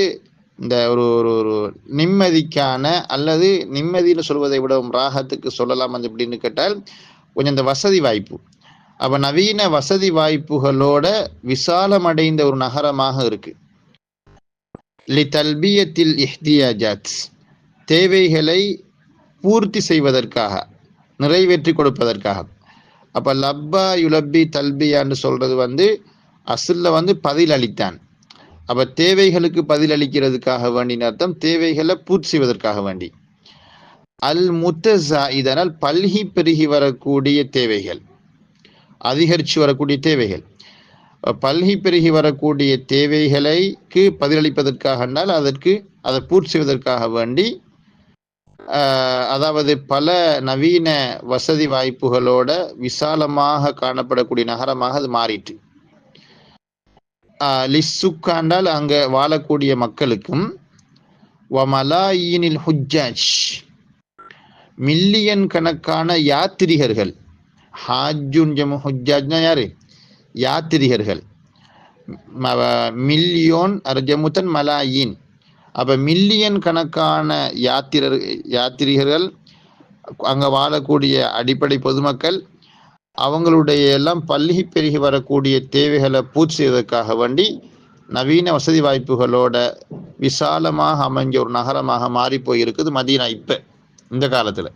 இந்த ஒரு ஒரு நிம்மதிக்கான, அல்லது நிம்மதினு சொல்வதை விட ராகத்துக்கு சொல்லலாம் அப்படின்னு கேட்டால் கொஞ்சம் இந்த வசதி வாய்ப்பு. அப்ப நவீன வசதி வாய்ப்புகளோட விசாலமடைந்த ஒரு நகரமாக இருக்கு. லி தல்பியத்தில் இஹ்தியாஜாத், தேவைகளை பூர்த்தி செய்வதற்காக, நிறைவேற்றி கொடுப்பதற்காக. அப்ப லப்பா யுலப்பி தல்பியான்னு சொல்றது அசுல்ல பதில் அளித்தான். அப்ப தேவைகளுக்கு பதில் அளிக்கிறதுக்காக வேண்டின அர்த்தம், தேவைகளை பூர்த்தி செய்வதற்காக வேண்டி. அல் முத்தஸா, இதனால் பல்கி பெருகி வரக்கூடிய தேவைகள், அதிகரித்து வரக்கூடிய தேவைகள், பல்கி பெருகி வரக்கூடிய தேவைகளுக்கு பதிலளிப்பதற்காக, அதற்கு அதை பூர்த்தி செய்வதற்காக வேண்டி, அதாவது பல நவீன வசதி வாய்ப்புகளோட விசாலமாக காணப்படக்கூடிய நகரமாக அது மாறிட்டு. லிசுக்காண்டால் அங்க வாழக்கூடிய மக்களுக்கும், வமலாயினில் ஹுஜ்ஜாஜ், மில்லியன் கணக்கான யாத்திரிகர்கள். ஹாஜுன் ஜமு ஹுஜ்ஜாஜ்னா யாரு? யாத்திரிகர்கள். மில்லியோன் அர்ஜமுத்தன் மலாயின், அப்ப மில்லியன் கணக்கான யாத்திரிகர்கள், அங்க வாழக்கூடிய அடிப்படை பொதுமக்கள், அவங்களுடைய எல்லாம் பல்கி பெருகி வரக்கூடிய தேவைகளை பூர்த்தி செய்வதற்காக வேண்டி நவீன வசதி வாய்ப்புகளோட விசாலமாக அமைஞ்ச ஒரு நகரமாக மாறி போயிருக்குது மதீனா இப்ப இந்த காலத்துல.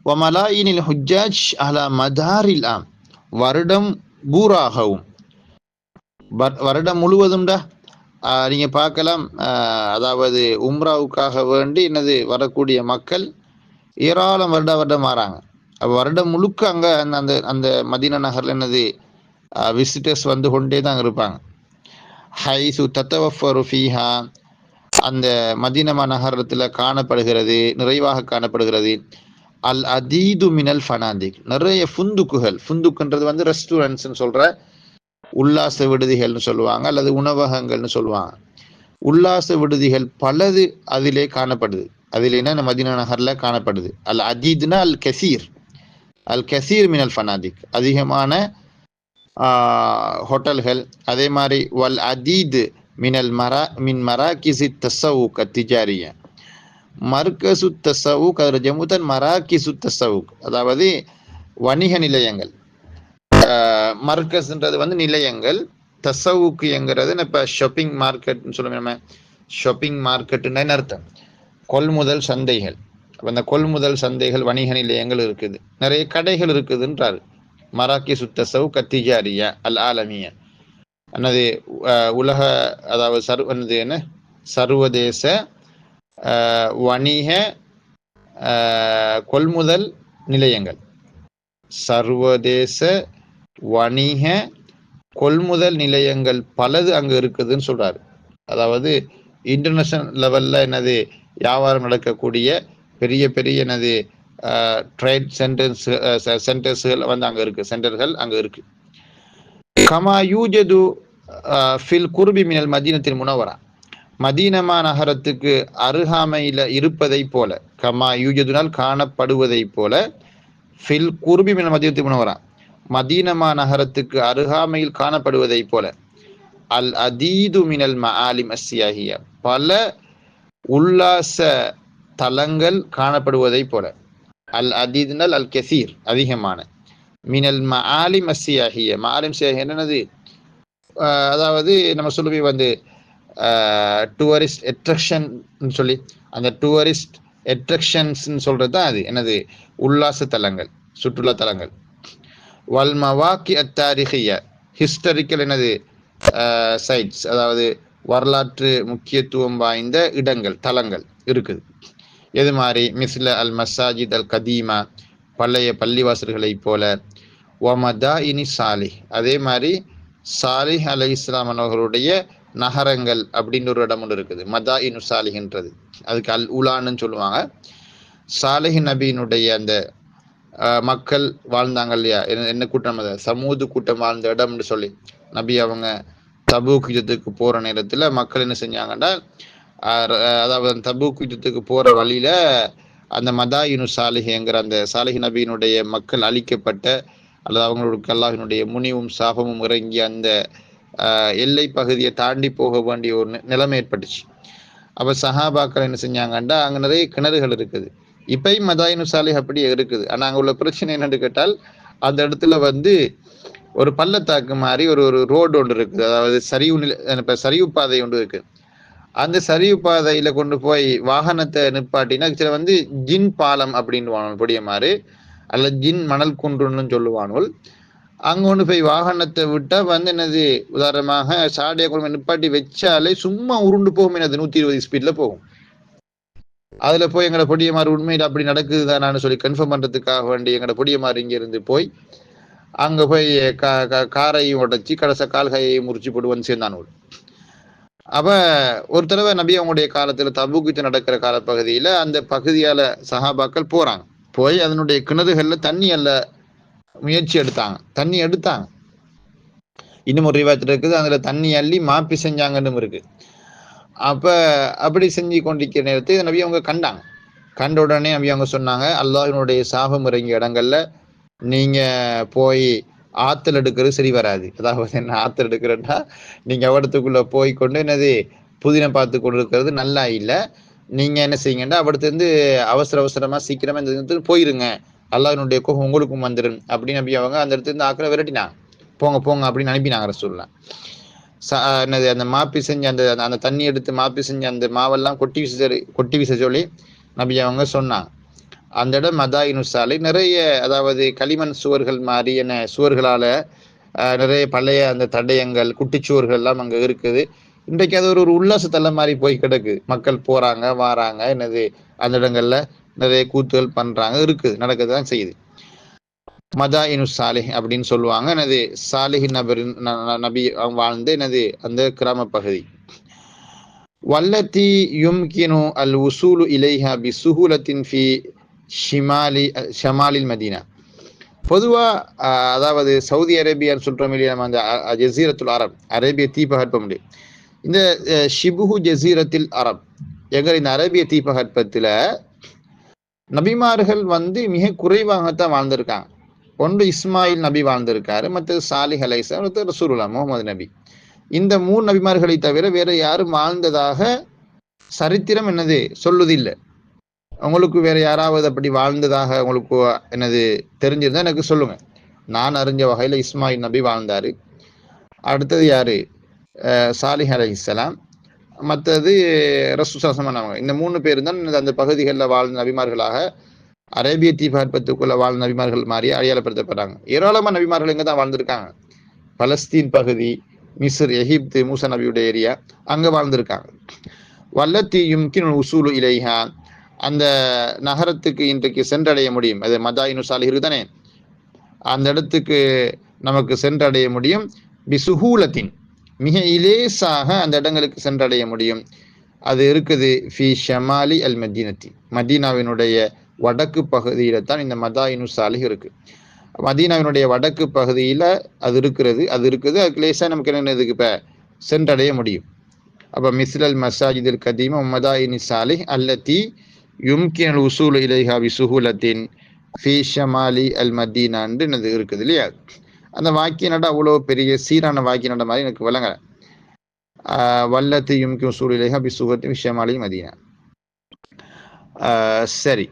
வமலாயினில் ஹுஜ்ஜாஜ் அலா மதாரில் ஆம், வருடம் பூராகவும், வருடம் முழுவதும்டா நீங்க பார்க்கலாம். அதாவது உம்ராவுக்காக வேண்டி வரக்கூடிய மக்கள் ஏராளம் வருடம் மாறாங்க. வருடம் முழுக்க அங்க அந்த அந்த மதீனா நகர்ல விசிட்டர்ஸ் கொண்டே தான் இருப்பாங்க. ஹைசு தத்தவஃபரு ஃபீஹா, அந்த மதீனா நகரத்துல காணப்படுகிறது, நிறைவாக காணப்படுகிறது. அல் அதீது மினல் ஃபனாதிக், நிறைய ஃபுந்துக்குகள். ஃபுந்துக்குன்றது ரெஸ்டாரண்ட்ஸ்ன்னு சொல்ற உல்லாச விடுதிகள்னு சொல்லுவாங்க, அல்லது உணவகங்கள்னு சொல்லுவாங்க. உல்லாச விடுதிகள் பலது அதிலே காணப்படுது. அதில் என்ன மதீனா நகர்ல காணப்படுது. அல் அதீத்னா அல் கசீர், அல் கசீர் மினல் ஃபனாதிக், அதிகமான ஹோட்டல்கள். அதே மாதிரி வல் அதீத் மின் மராகிஸி தஸவுக் அத்திஜாரிய, மர்கசு தஸவுக் ஜமுதன் மராகிசு தஸவுக், அதாவது வணிக நிலையங்கள். மர்கஸ்ன்றது நிலையங்கள், தஸவுக் என்கிறது இப்ப ஷாப்பிங் மார்க்கெட்னு சொல்லுவோம் நம்ம. ஷாப்பிங் மார்க்கெட்டுன்னு அர்த்தம் கொள்முதல் சந்தைகள். அந்த கொள்முதல் சந்தைகள், வணிக நிலையங்கள் இருக்குது, நிறைய கடைகள் இருக்குதுன்றாரு. மராக்கிசு தஸவ்வுஃப் கத்திஜாரியா அல் ஆலமியா என்னது உலக, அதாவது என்ன சர்வதேச வணிக கொள்முதல் நிலையங்கள், சர்வதேச வணிக கொள்முதல் நிலையங்கள் பலது அங்க இருக்குதுன்னு சொல்றாரு. அதாவது இன்டர்நேஷனல் லெவல்ல என்னது வியாபாரம் நடக்கக்கூடிய பெரிய பெரிய என்னது ட்ரேட் சென்டர்ஸ்கள் வந்து அங்க இருக்கு, சென்டர்கள் அங்க இருக்கு. கமா யூஜது ஃபில் குர்பி மினல் மதீனத்தில் முனவரா, மதீனமா நகரத்துக்கு அருகாமையில் இருப்பதை போல, கமா யூஜதுனால் காணப்படுவதை போல, ஃபில் குர்பி மினல் மதீனத்தில் முனவரா மதீனமா நகரத்துக்கு அருகாமையில் காணப்படுவதை போல, அல் அதீது மினல் மஆலிம் அஸ்ஸியாஹியா பல உல்லாச தலங்கள் காணப்படுவதை போல, அல் அதீதுனால் அல் கசீர் அதிகமான, மினல் மஆலிம் அஸ்ஸியாஹியா மஆலிம் சியாஹியா என்னது, அதாவது நம்ம சொல்லுவே வந்து டூரிஸ்ட் அட்ராக்ஷன் சொல்லி, அந்த டூரிஸ்ட் அட்ராக்ஷன்ஸ் சொல்றது தான் அது என்னது உல்லாச தலங்கள், சுற்றுலா தலங்கள். வல் மவாக்கி அத்தாரிஹியா ஹிஸ்டரிக்கல் என்னது சைட்ஸ், அதாவது வரலாற்று முக்கியத்துவம் வாய்ந்த இடங்கள் தலங்கள் இருக்குது. எது மாதிரி மிஸ்ல அல் மசாஜித் அல் கதீமா பழைய பள்ளிவாசல்களை போல, ஒமதா இனி சாலிஹ் அதே மாதிரி சாலிஹ் அலை இஸ்லாம் அவர்களுடைய நகரங்கள் அப்படின்னு ஒரு இடம் ஒன்று இருக்குது, மதா இனு சாலிஹ்ன்றது, அதுக்கு அல் உலான்னு சொல்லுவாங்க. சாலிஹ் நபியினுடைய அந்த மக்கள் வாழ்ந்தாங்க இல்லையா, என்ன கூட்டம், அதை சமூது கூட்டம் வாழ்ந்த இடம்னு சொல்லி, நபி அவங்க தபூக் யுத்தத்துக்கு போற நேரத்துல மக்கள் என்ன செஞ்சாங்கன்னா, அதாவது தபூக் யுத்தத்துக்கு போற வழியில அந்த மதாயினு சாலிஹ்ங்கிற அந்த சாலிஹ் நபியினுடைய மக்கள் அழிக்கப்பட்ட, அல்லது அவங்களுக்கு அல்லாஹினுடைய முனிவும் சாபமும் இறங்கி அந்த எல்லை பகுதியை தாண்டி போக வேண்டிய ஒரு நிலைமை ஏற்பட்டுச்சு. அப்ப சஹாபாக்கள் என்ன செஞ்சாங்கன்னா, அங்க நிறைய கிணறுகள் இருக்குது, இப்பயும் மதாயினு சாலிஹ் அப்படியே இருக்குது. ஆனா அங்க உள்ள பிரச்சனை என்னன்னு கேட்டால், அந்த இடத்துல வந்து ஒரு பள்ளத்தாக்கு மாதிரி ஒரு ரோடு ஒன்று இருக்குது, அதாவது சரிவு பாதை ஒன்று இருக்கு. அந்த சரிவு பாதையில கொண்டு போய் வாகனத்தை நிப்பாட்டினா சில வந்து ஜின் பாலம் அப்படின்னு பொடிய மாதிரி, அல்ல ஜின் மணல் குன்றுன்னு சொல்லுவானுள். அங்க கொண்டு போய் வாகனத்தை விட்டா வந்து என்னது, உதாரணமாக சாடியா கொண்டு நிப்பாட்டி வச்சாலே சும்மா உருண்டு போகும், என்னது 120 ஸ்பீட்ல போகும். அதுல போய் எங்களோட பொடியமாறு உண்மையில் அப்படி நடக்குதுதானு சொல்லி கன்ஃபார்ம் பண்றதுக்காக வேண்டி எங்களோட பொடியமாறு இங்க இருந்து போய் அங்க போய் காரையும் உடைச்சி கடைச கால்கையை முறிச்சு போட்டு வந்து சேர்ந்தானோடு. அப்ப ஒரு தடவை நபி அவங்களுடைய காலத்துல தபூக் நடக்கிற காலப்பகுதியில அந்த பகுதியால சஹாபாக்கள் போறாங்க, போய் அதனுடைய கிணறுகள்ல தண்ணி முயற்சி எடுத்தாங்க. இன்னும் ஒரு ரிவாயத்துல இருக்குது, அதுல தண்ணி அள்ளி மாப்பி செஞ்சாங்கன்னு இருக்கு. அப்ப அப்படி செஞ்சு கொண்டிருக்கிற நேரத்தை நபி அவங்க கண்ட உடனே நபி அவங்க சொன்னாங்க, அல்லாஹ்வினுடைய சாபம் இறங்கிய இடங்கள்ல நீங்க போய் ஆத்தல் எடுக்கிறது சரி வராது. அதாவது என்ன ஆத்தல் எடுக்கிறன்னா, நீங்க அவடத்துக்குள்ள போய் கொண்டு என்னது புதினம் பார்த்து கொண்டு இருக்கிறது நல்லா இல்லை. நீங்க என்ன செய்யுங்கன்னா, அவடத்துலேருந்து அவசரமா சீக்கிரமா இந்த இடத்துக்கு போயிருங்க, அல்லாஹ்வினுடைய கோபம் உங்களுக்கும் வந்துடும் அப்படின்னு நபி அவங்க அந்த இடத்துல இருந்து ஆக்களை விரட்டினாங்க. போங்க அப்படின்னு அனுப்பினாங்க ரசூலுல்லாஹ். என்னது அந்த மாப்பி செஞ்சு அந்த தண்ணி எடுத்து மாப்பி செஞ்சு அந்த மாவெல்லாம் கொட்டி வீச சொல்லி நபி அவங்க சொன்னாங்க. அந்த இடம் மதாயினு சாலை நிறைய, அதாவது களிமண் சுவர்கள் மாதிரி என்ன சுவர்களால நிறைய பழைய அந்த தடயங்கள் குட்டிச்சுவர்கள் எல்லாம் அங்க இருக்குது. இன்றைக்கு அது ஒரு உல்லாச தலம் மாதிரி போய் கிடக்கு, மக்கள் போறாங்க வாராங்க, என்னது அந்த இடங்கள்ல நிறைய கூத்துகள் பண்றாங்க, இருக்குது, நடக்குதுதான் செய்யுது. மதாயினு சாலிஹ் அப்படின்னு சொல்லுவாங்க. என்னது சாலிஹ் நபி வாழ்ந்து என்னது அந்த கிராம பகுதி. வல்லத்தி யும்கினு அல் உசூலு இலைஹா பி சுஹூலத்தின் ஃபி ஷமாலில் மதீனா. பொதுவா அதாவது சவுதி அரேபியான்னு சொல்றோம் இல்லையா, நம்ம அந்த ஜசீரத்துல் அரப், அரேபிய தீபகற்பம், இந்த ஷிபுஹு ஜசீரத்தில் அரப் என்கிற இந்த அரேபிய தீபகற்பத்துல நபிமார்கள் வந்து மிக குறைவாகத்தான் வாழ்ந்திருக்காங்க. ஒன்று இஸ்மாயில் நபி வாழ்ந்திருக்காரு, மற்றது சாலிஹ் அலைஹிஸ்ஸலாம், மற்றது ரசூலுல்லாஹ் முஹம்மது நபி. இந்த 3 நபிமார்களை தவிர வேற யாரும் வாழ்ந்ததாக சரித்திரம் என்னது சொல்லுதில்லை. உங்களுக்கு வேற யாராவது அப்படி வாழ்ந்ததாக உங்களுக்கு என்னது தெரிஞ்சிருந்தா எனக்கு சொல்லுங்க. நான் அறிஞ்ச வகையில இஸ்மாயில் நபி வாழ்ந்தாரு, அடுத்தது யாரு சாலிஹ் அலைஹிஸ்ஸலாம், மற்றது ரசூலுல்லாஹ். இந்த 3 பேர் தான் அந்த பகுதிகளில் வாழ்ந்த நபிமார்களாக அரேபிய தீபகற்பத்துக்குள்ள வாழ்ந்த நபிமார்கள் மாதிரி அடையாளப்படுத்தப்படுறாங்க. ஏராளமான நபிமார்கள் இங்கே தான் வாழ்ந்திருக்காங்க. பலஸ்தீன் பகுதி, மிஸ்ர், எகிப்து, மூசா நபியுடைய ஏரியா, அங்கே வாழ்ந்திருக்காங்க. வல்லத்தி யும்கின் உசூலு இலைஹா, அந்த நகரத்துக்கு இன்றைக்கு சென்றடைய முடியும். அது மதாயினு சாலிஹ் தானே, அந்த இடத்துக்கு நமக்கு சென்றடைய முடியும். பிசுஹூலத்தின், மிக இலேசாக அந்த இடங்களுக்கு சென்றடைய முடியும். அது இருக்குது ஃபி ஷமாலி அல் மதீனத்தி, மதீனாவினுடைய வடக்கு பகுதியில தான் இந்த மதாயினு சாலிஹ் இருக்கு. மதீனாவினுடைய வடக்கு பகுதியில அது இருக்குது. அதுக்கு லேசாக நமக்கு என்ன இதுக்கு இப்போ சென்றடைய முடியும். அப்போ மிஸ்லல் மசாஜிதில் கதீம மதாயினி சாலிஹ் அல்லத்தி யும்கின் உசூல் இலைஹா பிசுஹூலத்தின் ஃபி ஷமாலி அல் மதீனான்னு இருக்குது இல்லையா. அந்த வாக்கிய நட அவ்வளோ பெரிய சீரான வாக்கிய நட மாதிரி எனக்கு விளங்கல. வல்லத்தி யும்கின் உசூல் இலைஹா பிசுஹூலத்தின் ஃபி ஷமாலி மதீனா. சரி,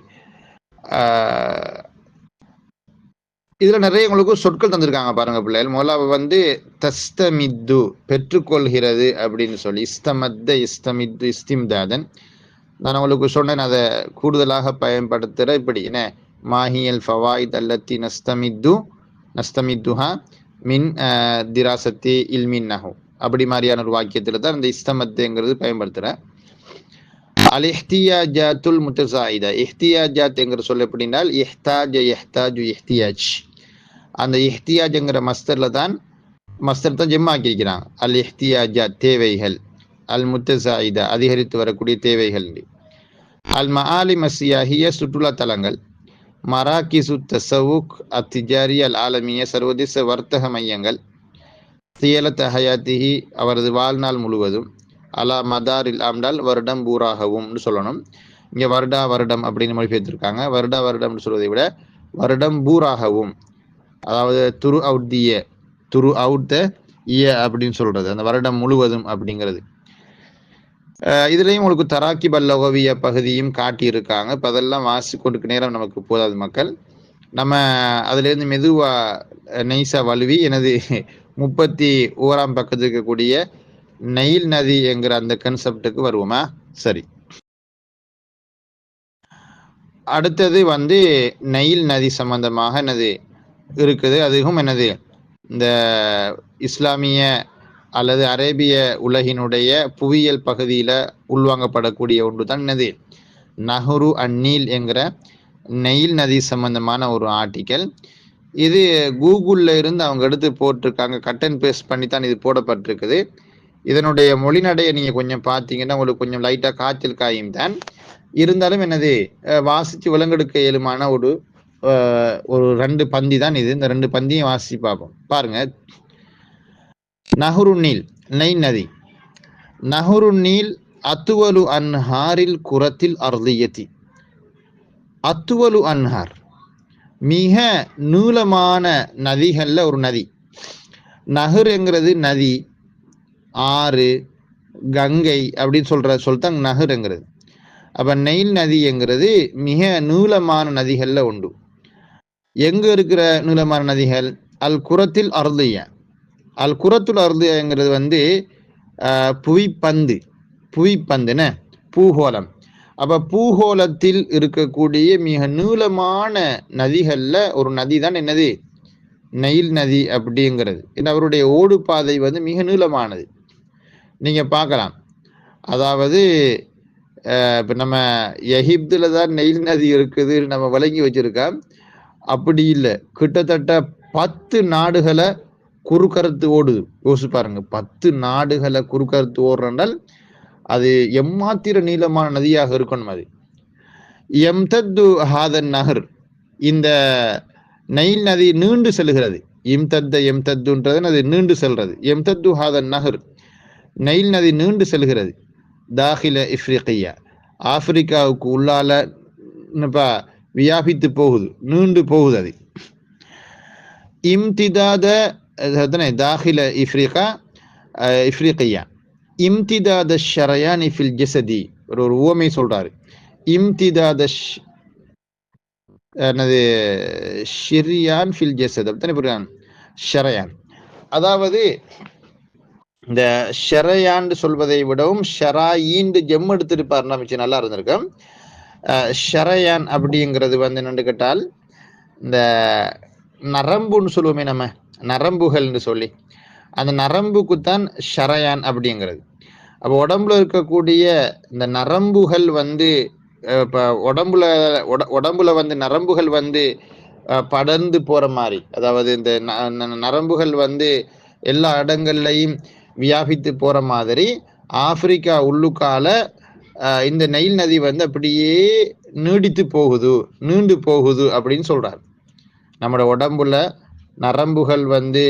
இதுல நிறைய உங்களுக்கு சொற்கள் தந்திருக்காங்க பாருங்க பிள்ளைகள். முதல்ல வந்து தஸ்தமித்து, பெற்றுக்கொள்கிறது அப்படின்னு சொல்லி, இஸ்தமத்த, இஸ்தமித்து, இஸ்திம்தாதன். நான் உங்களுக்கு சொன்னேன், அதை கூடுதலாக பயன்படுத்துகிற இப்படி என்ன, மாஹியல் ஃபவாயித் அல்லத்தி நஸ்தமித்துஹா மின் திராசத்தி இல்மின் நஹு, அப்படி மாதிரியான ஒரு வாக்கியத்தில் தான் இந்த இஸ்தமத்துங்கிறது பயன்படுத்துகிறேன். அல் இஹ்தியாஜாத்துல் முத்தசாயிதா, இஹ்தியாஜாத் என்கிற சொல்ல எப்படின்னால் இஹ்தாஜ் இஹ்தாஜு இஹ்தியாஜ், அந்த இஹ்தியாஜ்ங்கிற மஸ்தர் தான் ஜெம்மாக்கியிருக்கிறாங்க. அல் இஹ்தியாஜாத் தேவைகள், அல் முத்தசாயிதா அதிகரித்து வரக்கூடிய தேவைகள். அல் மஆலி மசியாஹிய சுற்றுலா தலங்கள், மராக்கிசு தசவுக் அத்திஜாரி அல் ஆலமிய சர்வதேச வர்த்தக மையங்கள், தியலத் ஹயாத்திஹி அவரது வாழ்நாள் முழுவதும், அலா மதாரில் ஆம்டால் வருடம் பூராகவும் சொல்லணும். இங்கே வருடம் அப்படின்னு மொழிபெயர்த்திருக்காங்க. வருடம்னு சொல்வதை விட வருடம் பூராகவும், அதாவது துரு அவுட் த இய அப்படின்னு சொல்றது, அந்த வருடம் முழுவதும் அப்படிங்கிறது. இதுலேயும் உங்களுக்கு தராக்கிப் அல் லகவிய பகுதியும் காட்டியிருக்காங்க. இப்போ அதெல்லாம் வாசி கொண்டு நேரம் நமக்கு போதாது மக்கள். நம்ம அதுலேருந்து மெதுவாக நைஸா வலுவி எனது 31ஆம் பக்கத்துக்கு இருக்கக்கூடிய நைல் நதி என்கிற அந்த கன்செப்டுக்கு வருவோமா? சரி, அடுத்தது வந்து நைல் நதி சம்பந்தமாக என்னது இருக்குது. அதுவும் என்னது, இந்த இஸ்லாமிய அல்லது அரேபிய உலகினுடைய புவியியல் பகுதியில உள்வாங்கப்படக்கூடிய ஒன்று தான் என்னது, நஹ்ரு அந்நீல் என்கிற நெயில் நதி சம்பந்தமான ஒரு ஆர்டிக்கல். இது கூகுளில் இருந்து அவங்க எடுத்து போட்டிருக்காங்க, கட் அண்ட் பேஸ்ட் பண்ணி தான் இது போடப்பட்டிருக்குது. இதனுடைய மொழிநடையை நீங்கள் கொஞ்சம் பார்த்தீங்கன்னா உங்களுக்கு கொஞ்சம் லைட்டாக காய்ச்சல் காயும் தான் இருந்தாலும் என்னது வாசித்து விலங்கெடுக்க இயலுமான ஒரு 2 பந்தி தான் இது. இந்த 2 பந்தியும் வாசித்து பார்ப்போம். பாருங்க, நஹ்ரு நீல், நைல் நதி. நஹ்ரு நீல் அத்துவலு அன்ஹாரில் குரத்தில் அர்லியத்தி, அத்துவலு அன்ஹார் மிக நீளமான நதிகள்ல ஒரு நதி. நஹர் என்கிறது நதி, ஆறு, கங்கை அப்படின்னு சொல்லிட்டாங்க நஹருங்கிறது. அப்ப நைல் நதி என்கிறது மிக நீளமான நதிகள்ல உண்டு. எங்க இருக்கிற நீளமான நதிகள்? அல் குரத்தில் அர்லியா. அல் குரத்துல் அர்லியாங்கிறது வந்து புவிப்பந்துன பூகோளம். அப்ப பூகோளத்தில் இருக்கக்கூடிய மிக நீளமான நதிகள்ல ஒரு நதி தான் என்னது, நைல் நதி அப்படிங்கிறது. அவருடைய ஓடு பாதை வந்து மிக நீளமானது. நீங்க பார்க்கலாம். அதாவது இப்போ நம்ம எகிப்துல தான் நைல் நதி இருக்குது நம்ம விளங்கி வச்சிருக்கோம். அப்படி இல்லை, கிட்டத்தட்ட 10 நாடுகளை குறுக்கறுத்து ஓடுது. யோசிச்சு பாருங்க, 10 நாடுகளை குறுக்கறுத்து ஓடுறால் அது எம்மாத்திர நீளமான நதியாக இருக்கணும். அது எம்தத்து ஹாதன் நஹர், இந்த நைல் நதி நீண்டு செல்கிறது. எம்தத்துன்றது அது நீண்டு செல்றது. எம்தத்து ஹாதன் நஹர், நைல் நதி நீண்டு செல்கிறது. தாஹில இஃப்ரிகியா, ஆப்பிரிக்காவுக்கு உள்ளால வியாபித்து போகுது, நீண்டு போகுது. அது இம்திதாத தாஹில இஃப்ரிகியா இம்திதாத ஷரயானி ஃபில் ஜஸதி, ஒரு உவமை சொல்றாரு. இம்திதாத என்னது ஷிரியான் ஃபில் ஜஸத் அப்படித்தானே புரியான் ஷரயான். அதாவது இந்த ஷரயான்னு சொல்வதை விடவும் ஷராயின்னு ஜெம் எடுத்திருப்பாருன்னா மிச்சம் நல்லா இருந்திருக்கும். ஷரயான் அப்படிங்கிறது வந்து என்னென்னு கேட்டால் இந்த நரம்புன்னு சொல்லுவோமே நம்ம, நரம்புகள்னு சொல்லி, அந்த நரம்புக்குத்தான் ஷரயான் அப்படிங்கிறது. அப்போ உடம்புல இருக்கக்கூடிய இந்த நரம்புகள் வந்து இப்போ உடம்புல வந்து நரம்புகள் வந்து படர்ந்து போற மாதிரி, அதாவது இந்த நரம்புகள் வந்து எல்லா இடங்கள்லையும் வியாபித்து போற மாதிரி ஆப்பிரிக்கா உள்ளுக்கால இந்த நைல் நதி வந்து அப்படியே நீண்டு போகுது அப்படின்னு சொல்றாரு. நம்மளோட உடம்புல நரம்புகள் வந்து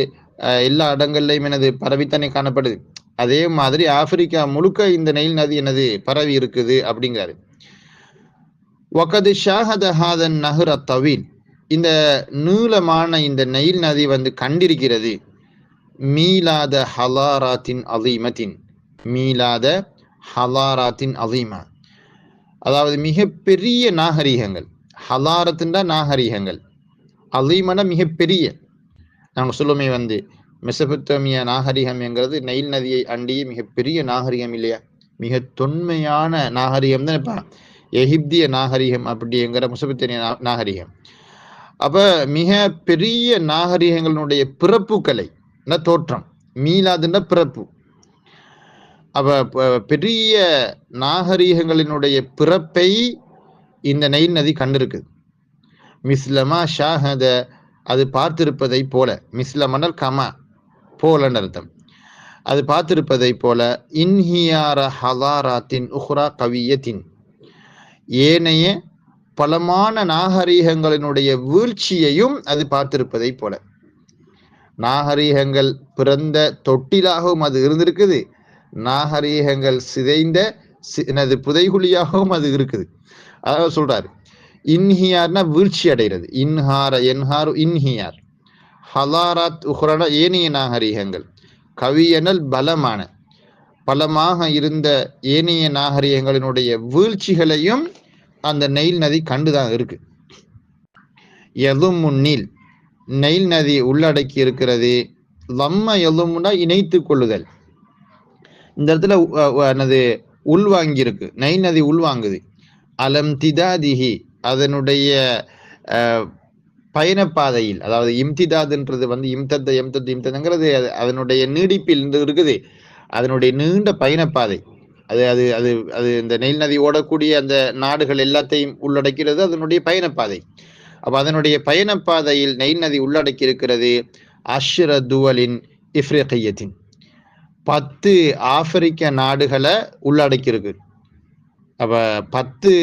எல்லா இடங்கள்லையும் என்னது பரவித்தானே காணப்படுது. அதே மாதிரி ஆப்பிரிக்கா முழுக்க இந்த நைல் நதி என்னது பரவி இருக்குது அப்படிங்கிறாரு. வகது ஷாஹத ஹாதன் நஹ்ர தவீல், இந்த நீளமான இந்த நைல் நதி வந்து கண்டிருக்கிறது மீலாத ஹலாராத்தின் அலீமத்தின், மீலாத ஹலாராத்தின் அலீமா, அதாவது மிகப்பெரிய நாகரிகங்கள். ஹலாரத்துண்டா நாகரிகங்கள், அலீமனா மிகப்பெரிய. நாங்கள் சொல்லுமே வந்து மெசபத்தோமியா நாகரிகம் என்கிறது நைல் நதியை அண்டிய மிகப்பெரிய நாகரிகம் இல்லையா, மிக தொன்மையான நாகரிகம் தான் இப்போ எகிப்திய நாகரிகம் அப்படிங்கிற மெசபத்தோமியா நாகரிகம். அப்ப மிக பெரிய நாகரிகங்களுடைய பிறப்புகளை தோற்றம், மீலாதுன்னா பிறப்பு. அப்ப பெரிய நாகரிகங்களினுடைய பிறப்பை இந்த நைல் நதி கண்டிருக்குது. மிஸ்லமா ஷாஹத, அது பார்த்திருப்பதை போல, மிஸ்லமனல் கமா போலன்னு அர்த்தம், அது பார்த்திருப்பதை போல. இன்ஹியார ஹலாராத்தின் உஹ்ரா கவியத்தின், ஏனைய பலமான நாகரிகங்களினுடைய வீழ்ச்சியையும் அது பார்த்திருப்பதை போல. நாகரிகங்கள் பிறந்த தொட்டிலாகவும் அது இருந்திருக்குது, நாகரிகங்கள் சிதைந்த புதைகுழியாகவும் அது இருக்குது. அதாவது சொல்றாரு இன்ஹியார்னா வீழ்ச்சி அடைகிறது, இன்ஹார என்ஹாரு இன்ஹியார், ஹலாராத் உஹ்ரா ஏனைய நாகரிகங்கள், கவியனல் பலமாக இருந்த ஏனைய நாகரிகங்களினுடைய வீழ்ச்சிகளையும் அந்த நைல் நதி கண்டுதான் இருக்கு. எதும் முன்னில், நைல் நதி உள்ளடக்கி இருக்கிறது. லம்ம எலும்னா இணைத்து கொள்ளுதல், இந்த இடத்துல என்னது உள்வாங்கி இருக்கு, நைல் நதி உள்வாங்குது. அலம் திதாதிஹி, அதனுடைய பயணப்பாதையில், அதாவது இம்திதாதுன்றது வந்து இம்தத்துங்கிறது அதனுடைய நீடிப்பில் இருக்குது, அதனுடைய நீண்ட பயணப்பாதை. அது அது அது அது இந்த நைல் நதி ஓடக்கூடிய அந்த நாடுகள் எல்லாத்தையும் உள்ளடக்கிறது அதனுடைய பயணப்பாதை. அப்ப அதனுடைய பயணப்பாதையில் நைல் நதி உள்ளடக்கி இருக்கிறது. அஷ்ர துவலின் இஃப்ரிகியத்தின், 10 ஆப்பிரிக்க நாடுகளை உள்ளடக்கி இருக்கு. அப்ப 10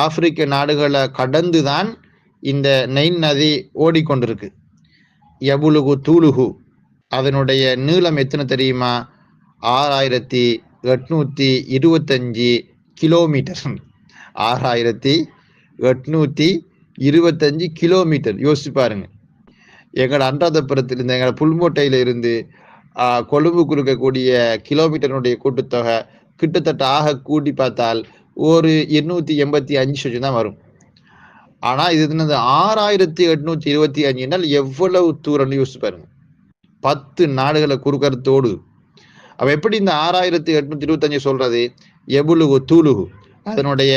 ஆப்பிரிக்க நாடுகளை கடந்துதான் இந்த நைல் நதி ஓடிக்கொண்டிருக்கு. யபுலுகு தூலுகு, அதனுடைய நீளம் எத்தனை தெரியுமா? 6825 கிலோமீட்டர். 6825 கிலோமீட்டர். யோசிச்சு பாருங்க. எங்களோட அன்றாதபுரத்தில் இருந்து, எங்களோட புல்மோட்டையில இருந்து கொழும்புக்கு இருக்கக்கூடிய கிலோமீட்டருடைய கூட்டுத்தொகை கிட்டத்தட்ட ஆக கூட்டி பார்த்தால் ஒரு 285 தான் வரும். ஆனா இது 6825 எவ்வளவு தூரம்னு யோசிச்சு பாருங்க, 10 நாடுகளை குறுக்கறத்தோடு. அப்ப எப்படி இந்த 6825 சொல்றது? எபுலுகு தூலுகு, அதனுடைய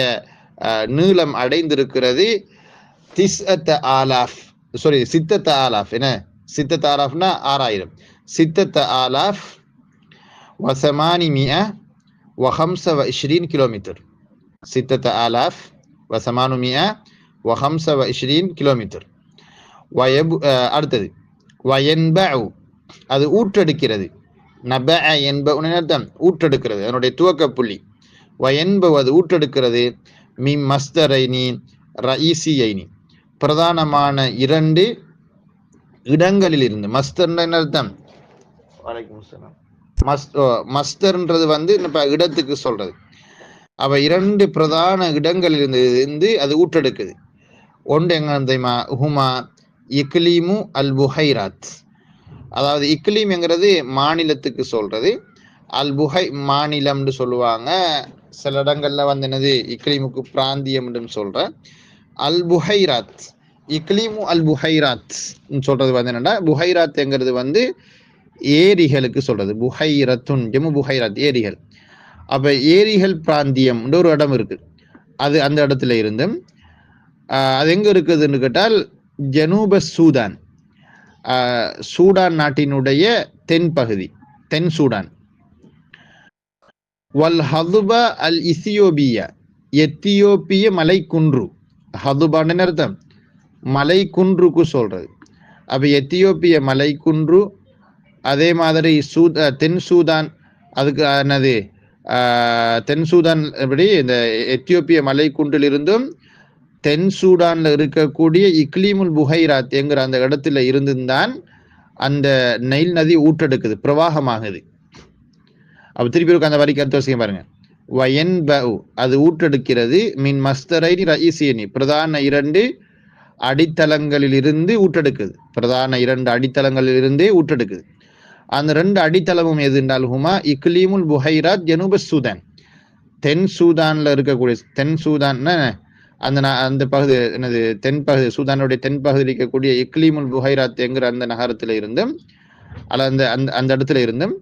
நீளம் அடைந்திருக்கிறது சித்தத்த ஆலாஃப். என்ன சித்தத்த ஆலாஃப்னா 6000, சித்தத்த ஆலாஃப் வசமானிமியா வஹம்ச வஇஷ்ரீன் கிலோமீட்டர். சித்தத்த ஆலாஃப் வசமானுமியா வஹம்ச வஇஷ்ரீன் கிலோமீட்டர். அடுத்தது வயன்பஉ, அது ஊற்றெடுக்கிறது. நபஅ என்பஉ அர்த்தம் ஊற்றெடுக்கிறது, அதனுடைய துவக்க புள்ளி. வயன்பு, அது ஊற்றெடுக்கிறது. மிம் மஸ்தரைனி ரஈசியைனி, பிரதானமான 2 இடங்களில் இருந்து. மஸ்தர் என்ன அர்த்தம்? மஸ்தர்ன்றது வந்து இப்ப இடத்துக்கு சொல்றது. அவ 2 பிரதான இடங்களில் இருந்து அது ஊற்றெடுக்குது. ஒன்று எங்க தெரியுமா? ஹுமா இக்லீமு அல் புஹைராத், அதாவது இக்லீம் என்கிறது மாநிலத்துக்கு சொல்றது, அல் புஹை மாநிலம்னு சொல்லுவாங்க. சில இடங்கள்ல வந்து என்னது இக்லீமுக்கு பிராந்தியம் சொல்ற. அல் புஹைராத், இக்லீமு அல் புஹைராத் சொல்றது வந்து என்னன்னா, புஹைராத் என்கிறது வந்து ஏரிகளுக்கு சொல்றது. புஹைரத்துன் ஜம்மு புஹைராத், ஏரிகள். அப்ப ஏரிகள் பிராந்தியம் ஒரு இடம் இருக்கு. அது அந்த இடத்துல இருந்தும் அது எங்கே இருக்குதுன்னு கேட்டால் ஜனூப சூடான், சூடான் நாட்டினுடைய தென்பகுதி, தென் சூடான். வல் ஹதுபா அல் இசியோபியா, எத்தியோப்பிய மலைக்குன்று. ஹதுபான்னு அர்த்தம் மலை குன்றுக்கு சொல்றது. அப்ப எத்தியோப்பிய மலைக்குன்று, அதே மாதிரி தென் சூதான், அதுக்கு என்னது தென் சூதான், எப்படி இந்த எத்தியோப்பிய மலைக்குன்றிலிருந்தும் தென் சூடான்ல இருக்கக்கூடிய இக்லீமுல் புஹைராத் என்கிற அந்த இடத்துல இருந்துதான் அந்த நைல் நதி ஊற்றெடுக்குது, பிரவாகமாகுது. அப்ப திருப்பி இருக்கு அந்த வரிக்கு அர்த்தம் வசிக்க பாருங்க. வயன் பவு, அது ஊற்றெடுக்கிறது. மின் மஸ்தரைனி ரஈசியனி, பிரதான 2 அடித்தளங்களிலிருந்து ஊற்றெடுக்குது. பிரதான 2 அடித்தளங்களிலிருந்தே ஊற்றெடுக்குது. அந்த 2 அடித்தளமும் எது என்றால் ஹுமா இக்லீமுல் புஹைராத் ஜனூப சூதான், தென் சூதான்ல இருக்கக்கூடிய, தென் சூதான் அந்த பகுதி என்னது, தென்பகுதி, சூதானுடைய தென்பகுதியில் இருக்கக்கூடிய இக்லீமுல் புஹைராத் என்கிற அந்த நகரத்துல இருந்தும் அந்த அந்த இடத்துல இருந்தும்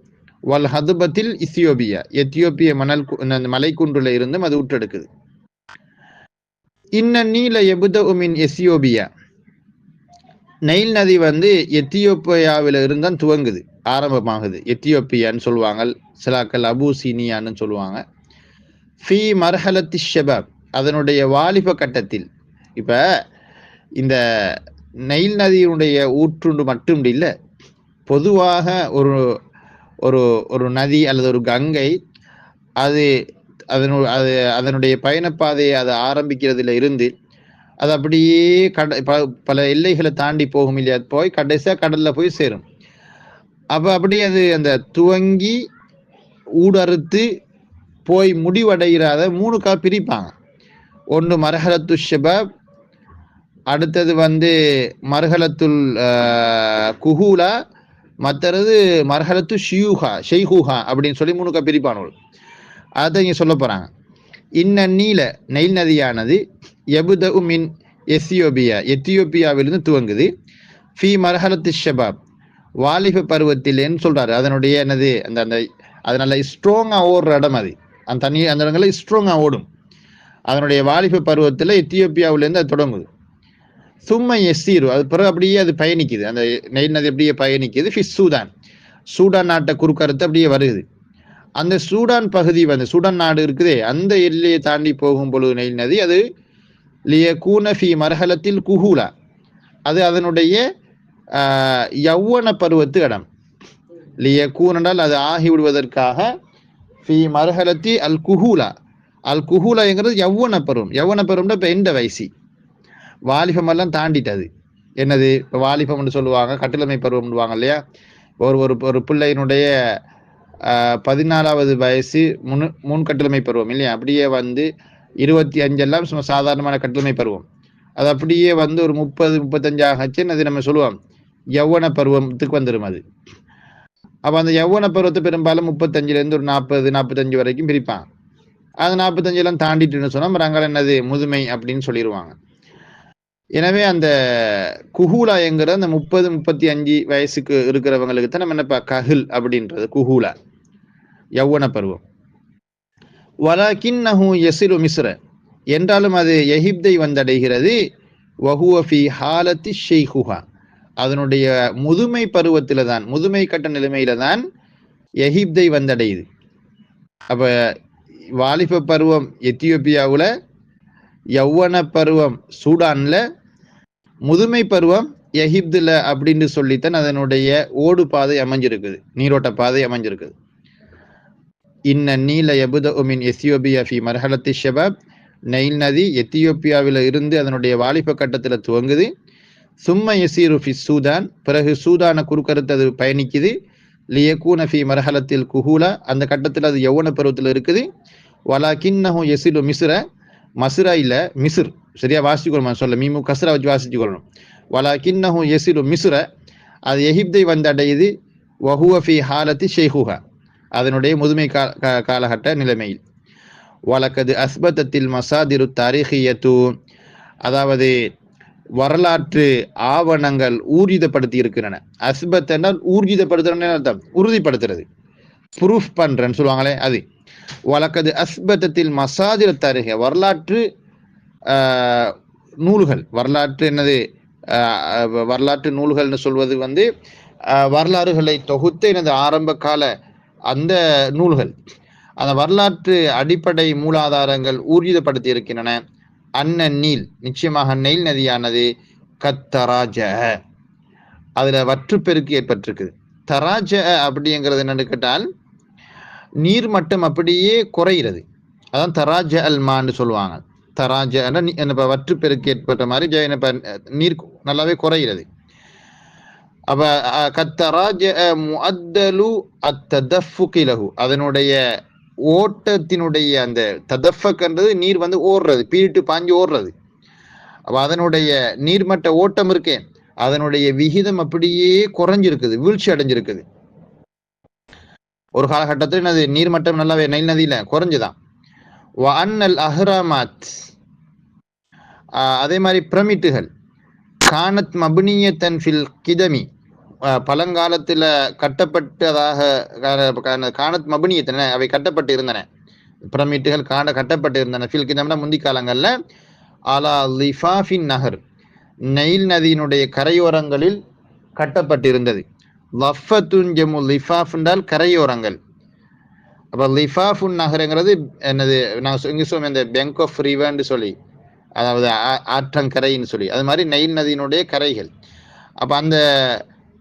வல் ஹதுபத்தில் இசியோபியா, எத்தியோப்பிய மலைக்குன்றுல இருந்தும் அது ஊற்றெடுக்குது. இன்ன நீல எபுத உமின் எத்தியோபியா, நைல் நதி வந்து எத்தியோப்பியாவில இருந்தான் துவங்குது, ஆரம்பமாகுது. எத்தியோப்பியான்னு சொல்லுவாங்க, சிலாக்கள் அபூசீனியான்னு சொல்லுவாங்க. ஃபி மர்ஹலத்தி ஷபாப், அதனுடைய வாலிப கட்டத்தில். இப்ப இந்த நைல் நதியினுடைய ஊற்றுண்டு மட்டும் இல்லை, பொதுவாக ஒரு ஒரு ஒரு நதி அல்லது ஒரு கங்கை, அது அதனுடைய பயணப்பாதையை அதை ஆரம்பிக்கிறதுல இருந்து அது அப்படியே பல எல்லைகளை தாண்டி போகும் இல்லையா, போய் கடைசியா கடல்ல போய் சேரும். அப்ப அப்படி அது அந்த துவங்கி ஊடறுத்து போய் முடிவடைகிறாத 3 பிரிப்பாங்க. ஒன்று மர்ஹலத்து ஷபாப், அடுத்தது வந்து மர்ஹலத்துல் குஹூலா, மற்றது மர்ஹலத்து ஷெய்ஹூஹா அப்படின்னு சொல்லி 3 பிரிப்பானோள். அதை இங்க சொல்ல போறாங்க. இன்ன நீல, நைல் நதியானது எபுத மின் எத்தியோபியா, எத்தியோப்பியாவிலிருந்து துவங்குது. ஃபி மர்ஹலத்து ஷபாப், வாலிப பருவத்திலேன்னு சொல்றாரு. அதனுடைய என்னது, அந்த அந்த அது நல்ல ஸ்ட்ராங்கா ஓடுற இடம், அது அந்த தண்ணி அந்த இடங்கள்ல ஸ்ட்ராங்கா ஓடும். அதனுடைய வாலிப பருவத்தில் எத்தியோப்பியாவிலேருந்து அது தொடங்குது. சும்மா எஸ்ஸீரு, அது பிறகு அப்படியே அது பயணிக்குது, அந்த நைல் நதி அப்படியே பயணிக்குது. ஃபிஸ் சூடான், சூடான் நாட்டை குறுக்கறுத்து அப்படியே வருது. அந்த சூடான் பகுதி வந்து, சூடான் நாடு இருக்குதே, அந்த எல்லையை தாண்டி போகும் பொழுது நைல் நதி அது லியகூன ஃபி மர்ஹலத்தில் குஹூலா, அது அதனுடைய யௌவன பருவத்து இடம். லியகூன் என்றால் அது ஆகிவிடுவதற்காக, ஃபி மர்ஹலத்தி அல் குஹூலா, அல் குஹூலாங்கிறது யௌவன பருவம். யௌவன பருவம்னா இப்போ எந்த வயசு, வாலிபமெல்லாம் தாண்டிட்டது. என்னது இப்போ வாலிபம்னு சொல்லுவாங்க, கட்டிலமை பருவம்னுவாங்க இல்லையா. ஒரு ஒரு பிள்ளையினுடைய 14வது வயசு முன் கட்டிலமை பருவம் இல்லையா. அப்படியே வந்து 25 எல்லாம் சும்மா சாதாரணமான கட்டிலமை பருவம். அது அப்படியே வந்து ஒரு 30-35 ஆச்சுன்னு அது நம்ம சொல்லுவோம் யௌவன பருவத்துக்கு வந்துடும் அது. அப்போ அந்த யௌவன பருவத்தை பெரும்பாலும் 35லேருந்து ஒரு 40-45 வரைக்கும் பிரிப்பாங்க. அது 45 எல்லாம் தாண்டிட்டுன்னு சொன்னா ரங்கால் என்னது முதுமை அப்படின்னு சொல்லிடுவாங்க. எனவே அந்த குஹூலா என்கிற அந்த 30-35 வயசுக்கு இருக்கிறவங்களுக்கு தான் நம்ம என்னப்பா கஹில் அப்படின்றது, குஹூலா யௌவன பருவம். வலகின்னஹு யஸிலு மிஸ்ர, என்றாலும் அது எகிப்தை வந்தடைகிறது. வஹுவ ஃபி ஹாலத்தி ஷெய்ஹுஹா, அதனுடைய முதுமை பருவத்தில தான், முதுமை கட்ட நிலைமையில தான் எகிப்தை வந்தடையுது. அப்ப வாலிப பருவம் எத்தியோப்பியாவில், யௌவன பருவம் சூடான்ல, முதுமை பருவம் எகிப்துல அப்படின்னு சொல்லித்தான் அதனுடைய ஓடு பாதை அமைஞ்சிருக்குது, நீரோட்ட பாதை அமைஞ்சிருக்குது. இன்ன நீல எபுத மின் எத்தியோப்பியா ஃபி மர்ஹலத்தி ஷபாப், நைல் நதி எத்தியோப்பியாவில் இருந்து அதனுடைய வாலிப கட்டத்தில் துவங்குது. சும்ம யசீரு ஃபி சூதான், பிறகு சூதான குறுக்கறுத்து அது பயணிக்குது. லியகூன ஃபி மர்ஹலத்தில் குஹூலா, அந்த கட்டத்தில் அது யௌவன பருவத்தில் இருக்குது. வலாகின்னஹு யஸிலு மிஸ்ர, மஸ்ரா இல்லை மிஸ்ர், சரியா வாசிச்சுக்கொள்ளணும், சொல்ல மீமு கஸ்ரா வச்சு வாசிச்சுக்கொள்ளணும். வலாகின்னஹு யஸிலு மிஸ்ர, அது எகிப்தை வந்தடையுது. வஹுவ ஃபி ஹாலத்தி ஷெய்ஹுஹா, அதனுடைய முதுமை காலகட்ட நிலைமையில். வலக்கது அஸ்பத்தத்தில் மசாதிரு தாரிஹியத்து, அதாவது வரலாற்று ஆவணங்கள் ஊர்ஜிதப்படுத்தி இருக்கின்றன. அஸ்பத் என்றால் ஊர்ஜிதப்படுத்துறேன்னு அர்த்தம், உறுதிப்படுத்துறது, ப்ரூஃப் பண்றேன்னு சொல்லுவாங்களே அது. வலக்கது அஸ்பத்தத்தில் மசாதிர தருக வரலாற்று நூல்கள், வரலாற்று என்னது வரலாற்று நூல்கள்னு சொல்வது வந்து வரலாறுகளை தொகுத்து எனது ஆரம்ப கால அந்த நூல்கள், அந்த வரலாற்று அடிப்படை மூலாதாரங்கள் ஊர்ஜிதப்படுத்தி இருக்கின்றன. அன்ன நீல், நிச்சயமாக நெயில் நதியானது கத்தராஜ, அதுல வற்றுப்பெருக்கு ஏற்பட்டிருக்குது. தராஜ அப்படிங்கிறது என்னன்னு கேட்டால் நீர்மட்டம் அப்படியே குறைகிறது. அதான் தராஜ அல்மான்னு சொல்லுவாங்க. தராஜ வற்றுப்பெருக்கு ஏற்பட்ட மாதிரி நீர் நல்லாவே குறைகிறது. அப்ப கத்தராஜ முஅத்தலு அத்ததஃபுகிலஹு, அதனுடைய ஓட்டத்தினுடைய அந்த ததஃபக்ன்றது நீர் வந்து ஓடுறது, பீரிட்டு பாஞ்சு ஓடுறது. அப்ப அதனுடைய நீர்மட்ட ஓட்டம் இருக்கே, அதனுடைய விகிதம் அப்படியே குறைஞ்சிருக்குது, வீழ்ச்சி அடைஞ்சிருக்குது. ஒரு காலகட்டத்தில் என்னது நீர்மட்டம் நல்லாவே நைல் நதியில குறைஞ்சுதான். வஅன்னல் அஹ்ராமாத், அதே மாதிரி பிரமிட்டுகள், கானத் மப்னியத்தன் ஃபில் கிதமி, பழங்காலத்துல கட்டப்பட்டதாக, கானத் மப்னியத்தன, அவை கட்டப்பட்டு இருந்தன, பிரமிட்டுகள் கட்டப்பட்டு இருந்தன. ஃபில் கிதம்னா முந்தி காலங்கள்ல, அலா லிஃபாஃபின் நஹர், நைல் நதியினுடைய கரையோரங்களில் கட்டப்பட்டிருந்தது. லஃபத்துன் ஜமு லிஃபாஃப் என்றால் கரையோரங்கள். அப்போ லிஃபாஃபுன் நகரங்கிறது என்னது, நான் இங்கே சொல்லுவேன் இந்த பேங்க் ஆஃப் ரிவர்ன்னு சொல்லி, அதாவது ஆற்றங்கரைன்னு சொல்லி, அது மாதிரி நைல் நதியினுடைய கரைகள். அப்போ அந்த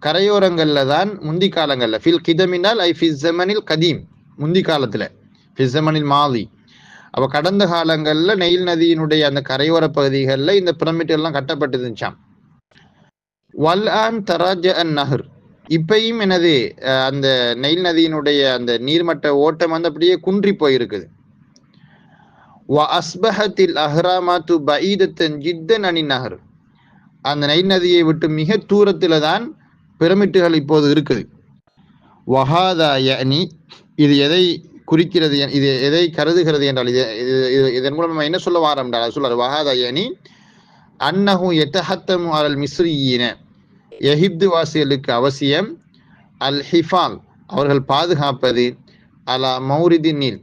கரையோரங்களில் தான் முந்தி காலங்களில், ஃபில் கிதமினால் ஐ ஃபிஸ்ஸமனில் கதீம், முந்தி காலத்தில், ஃபிஸ்ஸமனில் மாலி. அப்போ கடந்த காலங்களில் நெயில் நதியினுடைய அந்த கரையோர பகுதிகளில் இந்த பிரமிட்டுகள்லாம் கட்டப்பட்டு இருந்துச்சாம். வல் ஆன் தராஜ அன் நஹர், இப்பையும் எனது அந்த நெயில் நதியினுடைய அந்த நீர்மட்ட ஓட்டம் வந்து அப்படியே குன்றி போயிருக்குது. வ அஸ்பஹத்தில் அஹ்ராமாத்து பஈதத்தன் ஜித்தன் அனி நஹர், அந்த நைல் நதியை விட்டு மிக தூரத்தில் தான் பிரமிட்டுகள் இப்போது இருக்குது. வஹாதா யனி, இது எதை குறிக்கிறது, இது எதை கருதுகிறது என்றால், இதன் மூலம் நம்ம என்ன சொல்ல வாரோம் என்றால் சொல்றாரு, வஹாதா யனி அன்னஹு யதஹத்தமு அலல் மிஸ்ரியின, எகிப்து வாசிகளுக்கு அவசியம், அல் ஹிஃபால், அவர்கள் பாதுகாப்பது, அலா மௌரிதி நீல்,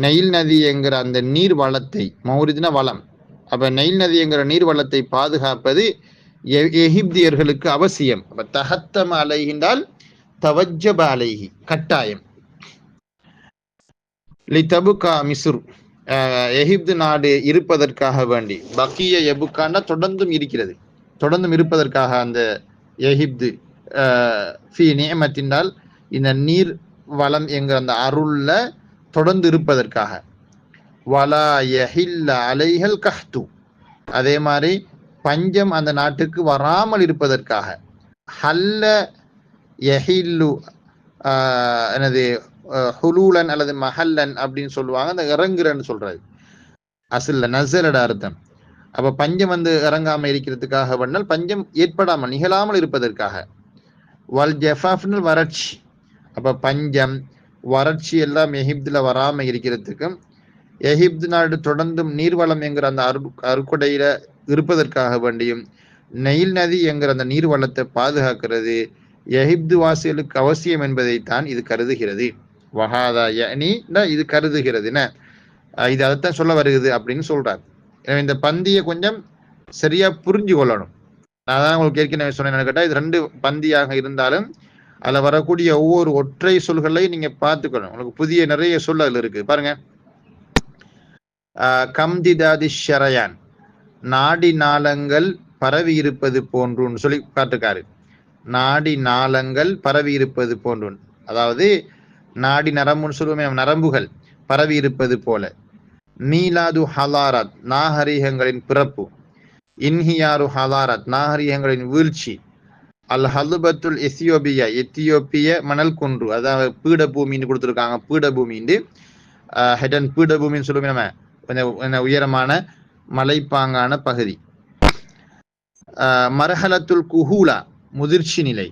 நெயில் நதி என்கிற அந்த நீர் வளத்தை, மௌரிதின வளம், அப்ப நெயில் நதி என்கிற நீர் வளத்தை பாதுகாப்பது எகிப்தியர்களுக்கு அவசியம். அப்ப தஹத்தம அலைகின்றால் தவஜ்ஜப அலைஹி, கட்டாயம். லிதபுகா மிஸ்ர், எகிப்து நாடு இருப்பதற்காக வேண்டி, பக்கிய எபுக்கான தொடர்ந்தும் இருக்கிறது, தொடர்ந்தும் இருப்பதற்காக அந்த எகிப்து ஃபி நியமத்தினால் இந்த நீர் வளம் என்கிற அந்த அருள்ல தொடர்ந்து இருப்பதற்காக. வலா யஹில்ல அலைஹல் கஹ்து, அதே மாதிரி பஞ்சம் அந்த நாட்டுக்கு வராமல் இருப்பதற்காக. ஹல்ல யஹில்லு எனது ஹுலூலன் அல்லது மஹல்லன் அப்படின்னு சொல்லுவாங்க, அந்த இறங்குறன்னு சொல்றது அசல்ல நசலட அர்த்தம். அப்ப பஞ்சம் வந்து இறங்காம இருக்கிறதுக்காக வேண்டால், பஞ்சம் ஏற்படாமல் நிகழாமல் இருப்பதற்காக. வல் ஜஃபாஃப்னு வறட்சி, அப்ப பஞ்சம் வறட்சி எல்லாம் எகிப்துல வராம இருக்கிறதுக்கும், எகிப்து நாடு தொடர்ந்தும் நீர்வளம் என்கிற அந்த அறுக்குடையில இருப்பதற்காக வேண்டியும், நெயில் நதி என்கிற அந்த நீர்வளத்தை பாதுகாக்கிறது எகிப்து வாசிகளுக்கு அவசியம் என்பதைத்தான் இது கருதுகிறது. வஹாதா யனி, இது கருதுகிறதுன, இது அதைத்தான் சொல்ல வருகிறது அப்படின்னு சொல்றார். எனவே இந்த பந்தியை கொஞ்சம் சரியா புரிஞ்சு கொள்ளணும். நான் தான் உங்களுக்கு ஏற்கனவே சொன்னேன் கேட்டா, இது ரெண்டு பந்தியாக இருந்தாலும் அதுல வரக்கூடிய ஒவ்வொரு ஒற்றை சொல்களையும் நீங்க பார்த்துக்கணும். உங்களுக்கு புதிய நிறைய சொல் அதுல இருக்கு பாருங்க. கம்திதாதி ஷரயான், நாடி நாளங்கள் பரவி இருப்பது போன்றுன்னு சொல்லி காட்டுக்காரு. நாடி நாளங்கள் பரவி இருப்பது போன்று, அதாவது நாடி நரம்புன்னு சொல்லுவோம், நரம்புகள் பரவி இருப்பது போல. மீலாது ஹலாரத், நாகரிகங்களின் பிறப்பு. இன்ஹியாரு ஹலாரத், நாகரிகங்களின் வீழ்ச்சி. அல் ஹலுபத்துல் எத்தியோப்பியா, எத்தியோப்பிய மணல் குன்று, அதாவது பீடபூமின்னு கொடுத்துருக்காங்க. பீடபூமின்னு ஹெடன் பீடபூமின்னு சொல்லுவோம் நம்ம, கொஞ்சம் உயரமான மலைப்பாங்கான பகுதி. மரஹலத்துல் குஹூலா, முதிர்ச்சி நிலை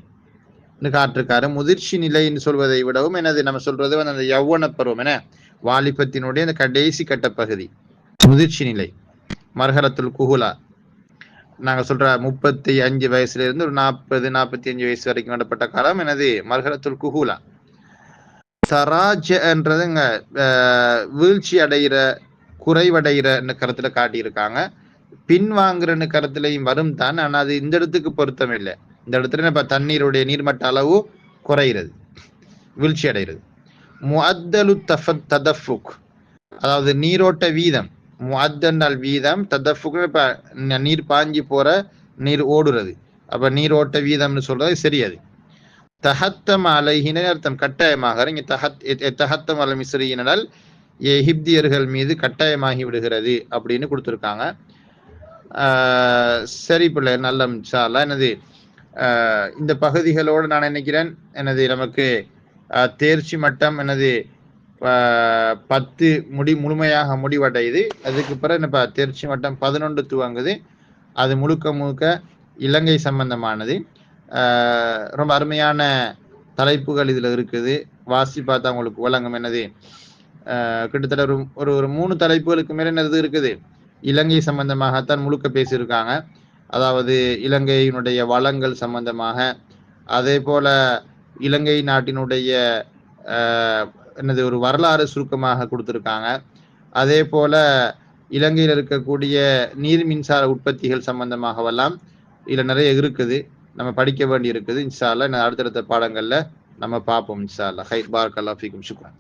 காட்டிருக்காரு. முதிர்ச்சி நிலைன்னு சொல்வதை விடவும் என்னது நம்ம சொல்றது அந்த யௌவன பருவம், என வாலிபத்தினுடைய அந்த கடைசி கட்ட பகுதி முதிர்ச்சி நிலை. மரஹலத்துல் குஹூலா நாங்க சொல்ற 35 வயசுல இருந்து ஒரு 40-45 வயசு வரைக்கும் நடப்பட்ட காலம் எனது மர்ஹலத்துல் குஹூலா. தராஜன்றதுங்க வீழ்ச்சி அடைகிற குறைவடைகிற கருத்துல காட்டியிருக்காங்க. பின்வாங்குறன்னு கருத்துலையும் வரும் தான். ஆனா அது இந்த இடத்துக்கு பொருத்தம் இல்லை. இந்த இடத்துல இப்ப தண்ணீருடைய நீர்மட்ட அளவு குறைகிறது, வீழ்ச்சி அடைகிறது. முஅத்தலு ததஃபுக், அதாவது நீரோட்ட வீதம். முஅத்தல் வீதம், ததஃபுக் இப்ப நீர் பாஞ்சி போற, நீர் ஓடுறது. அப்ப நீரோட்ட வீதம்னு சொல்றது சரி. அது தஹத்தம் அலைஹின அர்த்தம் கட்டாயமாக. இங்க தஹத்தம் அலை மிஸ்ரியினால் எகிப்தியர்கள் மீது கட்டாயமாகி விடுகிறது அப்படின்னு கொடுத்துருக்காங்க. சரி பிள்ளை, நல்ல இன்ஷாஅல்லாஹ். எனது இந்த பகுதிகளோடு நான் நினைக்கிறேன் எனது நமக்கு தேர்ச்சி மட்டம் எனது 10 முழுமையாக முடிவடையுது. அதுக்கு பிறகு என்ன தேர்ச்சி மட்டம் 11 துவங்குது. அது முழுக்க முழுக்க இலங்கை சம்பந்தமானது. ரொம்ப அருமையான தலைப்புகள் இதுல இருக்குது. வாசி பார்த்தா உங்களுக்கு விளங்கும். என்னது கிட்டத்தட்ட ஒரு 3 தலைப்புகளுக்கு மேல என்னது இருக்குது, இலங்கை சம்பந்தமாகத்தான் முழுக்க பேசியிருக்காங்க. அதாவது இலங்கையினுடைய வளங்கள் சம்பந்தமாக, அதே போல இலங்கை நாட்டினுடைய என்னது ஒரு வரலாறு சுருக்கமாக கொடுத்துருக்காங்க. அதே போல இலங்கையில் இருக்கக்கூடிய நீர் மின்சார உற்பத்திகள் சம்பந்தமாகவெல்லாம் இதுல நிறைய இருக்குது, நம்ம படிக்க வேண்டி இருக்குது. இன்ஷா அல்லாஹ் அடுத்தடுத்த பாடங்கள்ல நம்ம பார்ப்போம். இன்ஷா அல்லாஹ். ஹைர், பாரக்கல்லாஹு ஃபீக்கும். ஷுக்ரான்.